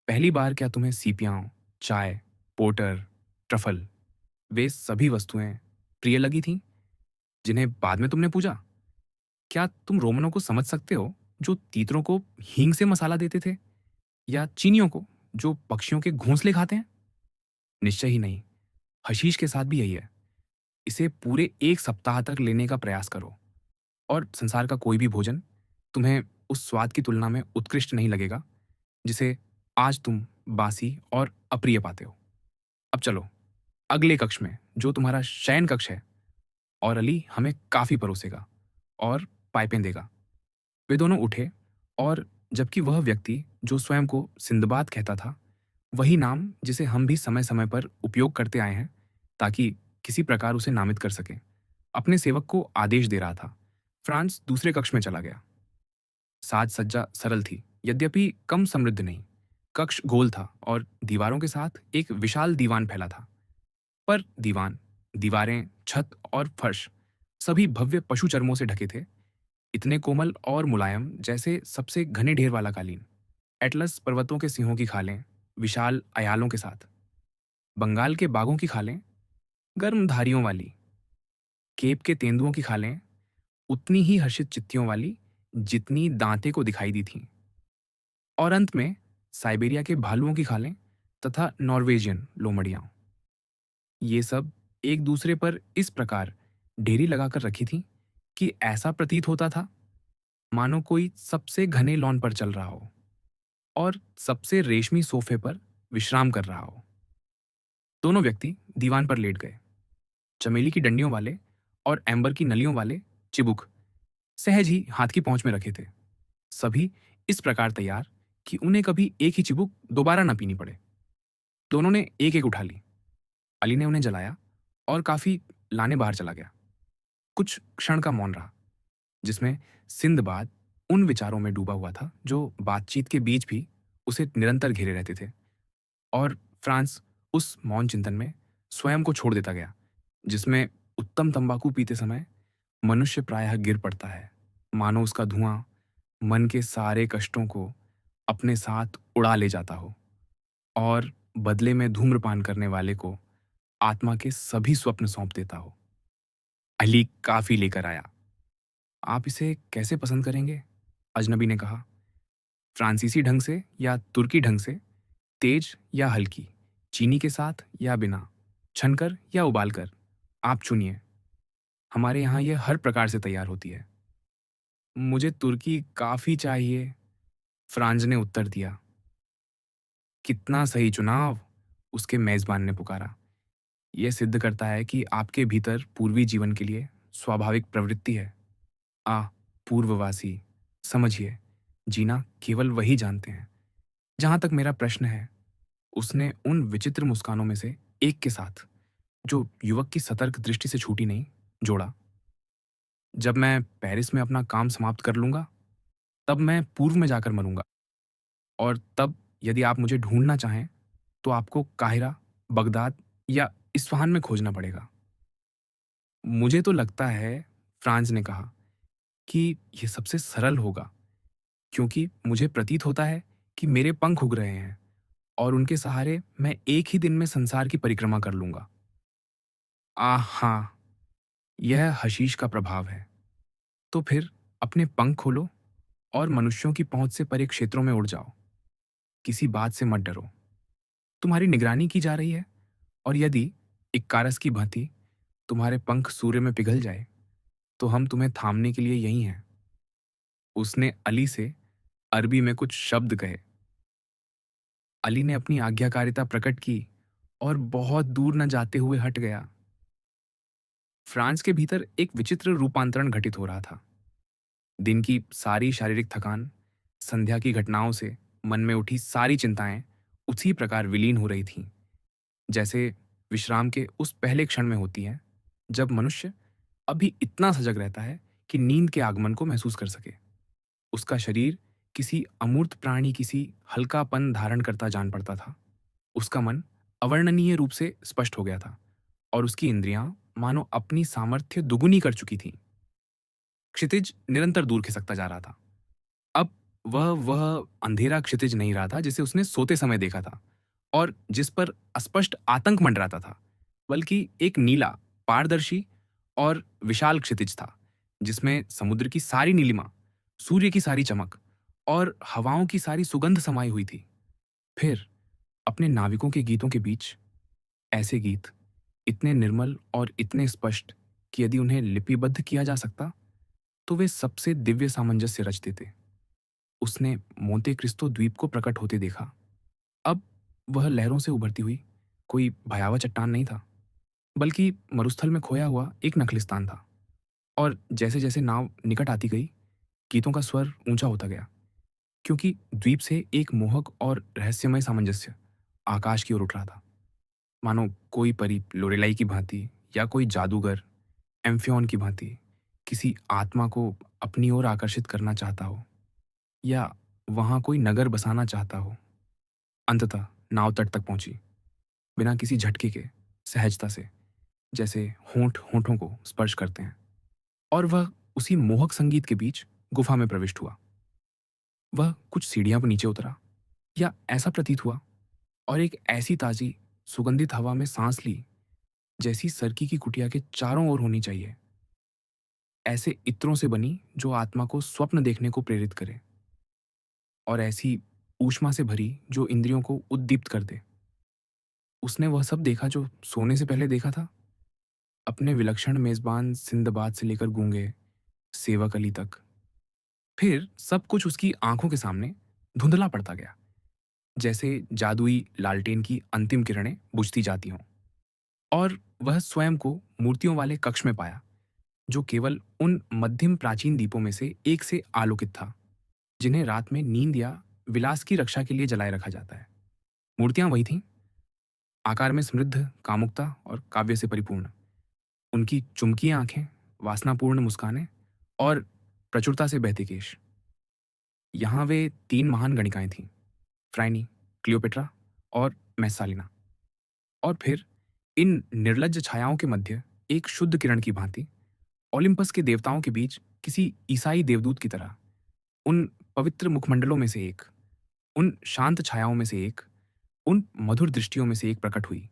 पहली बार क्या तुम्हें सीपियां, चाय, पोर्टर, ट्रफल, वे सभी वस्तुएं प्रिय लगी थीं जिन्हें बाद में तुमने पूजा? क्या तुम रोमनों को समझ सकते हो जो तीतरों को हींग से मसाला देते थे, या चीनियों को जो पक्षियों के घोंसले खाते हैं? निश्चय ही नहीं। हशीश के साथ भी यही है। इसे पूरे 1 सप्ताह तक लेने का प्रयास करो, और संसार का कोई भी भोजन तुम्हें उस स्वाद की तुलना में उत्कृष्ट नहीं लगेगा जिसे आज तुम बासी और अप्रिय पाते हो। अब चलो अगले कक्ष में, जो तुम्हारा शयन कक्ष है, और अली हमें काफी परोसेगा और पाइपें देगा। वे दोनों उठे, और जबकि वह व्यक्ति जो स्वयं को सिंदबाद कहता था, वही नाम जिसे हम भी समय समय पर उपयोग करते आए हैं ताकि किसी प्रकार उसे नामित कर सकें, अपने सेवक को आदेश दे रहा था, फ्रांस दूसरे कक्ष में चला गया। साज सज्जा सरल थी, यद्यपि कम समृद्ध नहीं। कक्ष गोल था और दीवारों के साथ एक विशाल दीवान फैला था। पर दीवान, दीवारें, छत और फर्श सभी भव्य पशु चर्मों से ढके थे, इतने कोमल और मुलायम जैसे सबसे घने ढेर वाला कालीन। एटलस पर्वतों के सिंहों की खालें, विशाल अयालों के साथ। बंगाल के बाघों की खालें, गर्म धारियों वाली। केप के तेंदुओं की खालें, उतनी ही हर्षित चित्तियों वाली जितनी दांते को दिखाई दी थीं। और अंत में साइबेरिया के भालुओं की खालें तथा नॉर्वेजियन लोमड़ियां। ये सब एक दूसरे पर इस प्रकार ढेरी लगाकर रखी थीं कि ऐसा प्रतीत होता था मानो कोई सबसे घने लॉन पर चल रहा हो और सबसे रेशमी सोफे पर विश्राम कर रहा हो। दोनों व्यक्ति दीवान पर लेट गए। चमेली की डंडियों वाले और एम्बर की नलियों वाले चिबुक सहज ही हाथ की पहुंच में रखे थे, सभी इस प्रकार तैयार कि उन्हें कभी एक ही चिबुक दोबारा न पीनी पड़े। दोनों ने एक एक उठा ली। अली ने उन्हें जलाया और काफी लाने बाहर चला गया। कुछ क्षण का मौन रहा, जिसमें सिंदबाद उन विचारों में डूबा हुआ था जो बातचीत के बीच भी उसे निरंतर घेरे रहते थे, और फ्रांस उस मौन चिंतन में स्वयं को छोड़ देता गया, जिसमें उत्तम तंबाकू पीते समय मनुष्य प्रायः गिर पड़ता है, मानो उसका धुआं मन के सारे कष्टों को अपने साथ उड़ा ले जाता हो, और बदले में धूम्रपान करने वाले को आत्मा के सभी स्वप्न सौंप देता हो। अली काफी लेकर आया। आप इसे कैसे पसंद करेंगे? अजनबी ने कहा। फ्रांसीसी ढंग से या तुर्की ढंग से, तेज या हल्की, चीनी के साथ या बिना, छनकर या उबालकर, आप चुनिए। हमारे यहाँ यह हर प्रकार से तैयार होती है। मुझे तुर्की काफी चाहिए, फ्रांज ने उत्तर दिया। कितना सही चुनाव, उसके मेजबान ने पुकारा। यह सिद्ध करता है कि आपके भीतर पूर्वी जीवन के लिए स्वाभाविक प्रवृत्ति है। आ, पूर्ववासी, समझिए, जीना केवल वही जानते हैं। जहां तक मेरा प्रश्न है, उसने उन विचित्र मुस्कानों में से एक के साथ, जो युवक की सतर्क दृष्टि से छूटी नहीं, जोड़ा। जब मैं पेरिस में अपना काम समाप्त कर लूंगा, तब मैं पूर्व में जाकर मरूंगा, और तब यदि आप मुझे ढूंढना चाहें तो आपको काहिरा, बगदाद या इस्फहान में खोजना पड़ेगा। मुझे तो लगता है, फ्रांस ने कहा, कि यह सबसे सरल होगा, क्योंकि मुझे प्रतीत होता है कि मेरे पंख उग रहे हैं और उनके सहारे मैं एक ही दिन में संसार की परिक्रमा कर लूंगा। हाँ, यह हशीश का प्रभाव है। तो फिर अपने पंख खोलो और मनुष्यों की पहुंच से परे क्षेत्रों में उड़ जाओ। किसी बात से मत डरो। तुम्हारी निगरानी की जा रही है, और यदि इक्कारस की भांति तुम्हारे पंख सूर्य में पिघल जाए तो हम तुम्हें थामने के लिए यही हैं। उसने अली से अरबी में कुछ शब्द कहे। अली ने अपनी आज्ञाकारिता प्रकट की और बहुत दूर न जाते हुए हट गया। फ्रांस के भीतर एक विचित्र रूपांतरण घटित हो रहा था। दिन की सारी शारीरिक थकान, संध्या की घटनाओं से मन में उठी सारी चिंताएं उसी प्रकार विलीन हो रही थीं, जैसे विश्राम के उस पहले क्षण में होती हैं, जब मनुष्य अभी इतना सजग रहता है कि नींद के आगमन को महसूस कर सके। उसका शरीर किसी अमूर्त प्राणी किसी हल्कापन धारण करता जान पड़ता था। उसका मन अवर्णनीय रूप से स्पष्ट हो गया था और उसकी इंद्रियां मानो अपनी सामर्थ्य दुगुनी कर चुकी थीं। क्षितिज निरंतर दूर खिसकता जा रहा था। अब वह अंधेरा क्षितिज नहीं रहा था जिसे उसने सोते समय देखा था और जिस पर अस्पष्ट आतंक मंडराता था, बल्कि एक नीला, पारदर्शी और विशाल क्षितिज था, जिसमें समुद्र की सारी नीलिमा, सूर्य की सारी चमक और हवाओं की सारी सुगंध समाई हुई थी। फिर अपने नाविकों के गीतों के बीच ऐसे गीत, इतने निर्मल और इतने स्पष्ट कि यदि उन्हें लिपिबद्ध किया जा सकता, तो वे सबसे दिव्य सामंजस्य रचते थे। उसने मोंते क्रिस्तो द्वीप को प्रकट होते देखा। अब वह लहरों से उभरती हुई कोई भयावह चट्टान नहीं था, बल्कि मरुस्थल में खोया हुआ एक नखलिस्तान था। और जैसे जैसे नाव निकट आती गई, गीतों का स्वर ऊंचा होता गया, क्योंकि द्वीप से एक मोहक और रहस्यमय सामंजस्य आकाश की ओर उठ रहा था, मानो कोई परी लोरेलाई की भांति या कोई जादूगर एम्फियन की भांति किसी आत्मा को अपनी ओर आकर्षित करना चाहता हो, या वहां कोई नगर बसाना चाहता हो। अंततः नाव तट तक पहुंची, बिना किसी झटके के, सहजता से, जैसे होंठ होंठों को स्पर्श करते हैं। और वह उसी मोहक संगीत के बीच गुफा में प्रविष्ट हुआ। वह कुछ सीढ़ियां पर नीचे उतरा, या ऐसा प्रतीत हुआ, और एक ऐसी ताजी सुगंधित हवा में सांस ली जैसी सरकी की कुटिया के चारों ओर होनी चाहिए, ऐसे इत्रों से बनी जो आत्मा को स्वप्न देखने को प्रेरित करे, और ऐसी ऊष्मा से भरी जो इंद्रियों को उद्दीप्त कर दे। उसने वह सब देखा जो सोने से पहले देखा था, अपने विलक्षण मेजबान सिंदबाद से लेकर गूंगे सेवक अली तक। फिर सब कुछ उसकी आंखों के सामने धुंधला पड़ता गया, जैसे जादुई लालटेन की अंतिम किरणें बुझती जाती हों। और वह स्वयं को मूर्तियों वाले कक्ष में पाया, जो केवल उन मध्यम प्राचीन दीपों में से एक से आलोकित था, जिन्हें रात में नींद या विलास की रक्षा के लिए जलाए रखा जाता है। मूर्तियां वही थीं, आकार में समृद्ध, कामुकता और काव्य से परिपूर्ण। उनकी चुमकी आंखें, वासनापूर्ण मुस्कानें और प्रचुरता से बहते केश। यहाँ वे तीन महान गणिकाएं थीं, फ्राइनी, क्लियोपेट्रा और मैसालिना। और फिर इन निर्लज्ज छायाओं के मध्य एक शुद्ध किरण की भांति ओलिम्पस के देवताओं के बीच किसी ईसाई देवदूत की तरह उन पवित्र मुखमंडलों में से एक, उन शांत छायाओं में से एक, उन मधुर दृष्टियों में से एक प्रकट हुई,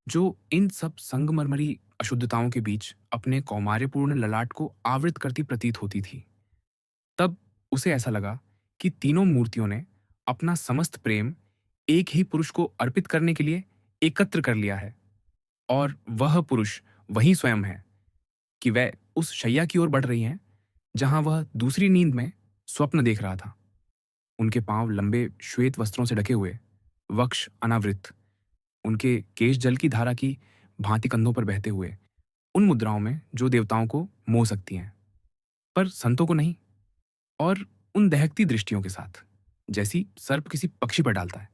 जो इन सब संगमरमरी अशुद्धताओं के बीच अपने कौमार्यपूर्ण ललाट को आवृत करती प्रतीत होती थी। तब उसे ऐसा लगा कि तीनों मूर्तियों ने अपना समस्त प्रेम एक ही पुरुष को अर्पित करने के लिए एकत्र कर लिया है, और वह पुरुष वही स्वयं है, कि वह उस शैया की ओर बढ़ रही हैं जहां वह दूसरी नींद में स्वप्न देख रहा था। उनके पांव लंबे श्वेत वस्त्रों से ढके हुए, वक्ष अनावृत, उनके केश जल की धारा की भांति कंधों पर बहते हुए, उन मुद्राओं में जो देवताओं को मोह सकती हैं, पर संतों को नहीं, और उन दहकती दृष्टियों के साथ, जैसी सर्प किसी पक्षी पर डालता है।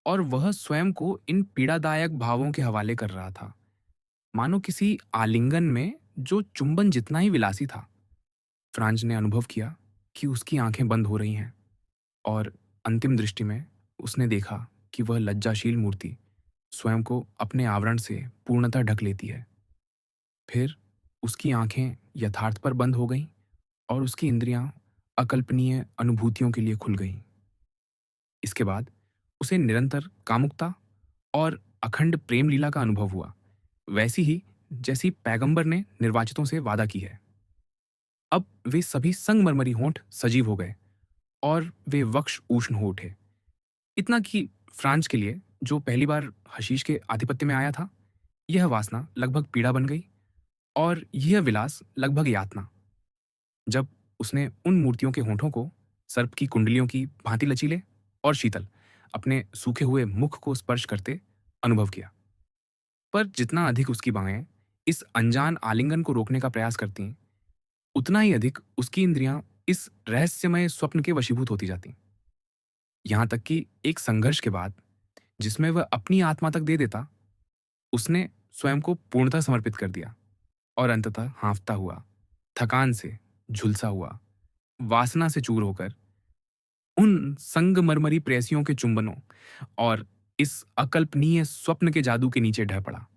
और वह स्वयं को इन पीड़ादायक भावों के हवाले कर रहा था, मानो किसी आलिंगन में जो चुंबन जितना ही विलासी था। फ्रांज ने अनुभव किया कि उसकी आंखें बंद हो रही हैं, और अंतिम दृष्टि में उसने देखा कि वह लज्जाशील मूर्ति स्वयं को अपने आवरण से पूर्णतः ढक लेती है। फिर उसकी आंखें यथार्थ पर बंद हो गईं, और उसकी इंद्रियां अकल्पनीय अनुभूतियों के लिए खुल गईं। इसके बाद उसे निरंतर कामुकता और अखंड प्रेम लीला का अनुभव हुआ, वैसी ही जैसी पैगंबर ने निर्वाचितों से वादा की है। अब वे सभी संगमरमरी होंठ सजीव हो गए, और वे वक्ष उष्ण हो उठे। इतना कि फ्रांस के लिए, जो पहली बार हशीश के आधिपत्य में आया था, यह वासना लगभग पीड़ा बन गई, और यह विलास लगभग यातना। जब उसने उन मूर्तियों के होंठों को सर्प की कुंडलियों की भांति लचीले और शीतल, अपने सूखे हुए मुख को स्पर्श करते अनुभव किया। पर जितना अधिक उसकी बाहें इस अनजान आलिंगन को रोकने का प्रयास करती, उतना ही अधिक उसकी इंद्रियां इस रहस्यमय स्वप्न के वशीभूत होती जाती। यहां तक कि एक संघर्ष के बाद, जिसमें वह अपनी आत्मा तक दे देता, उसने स्वयं को पूर्णतः समर्पित कर दिया और अंततः हाँफता हुआ, थकान से झुलसा हुआ, वासना से चूर होकर उन संगमरमरी प्रेयसियों के चुंबनों और इस अकल्पनीय स्वप्न के जादू के नीचे ढह पड़ा।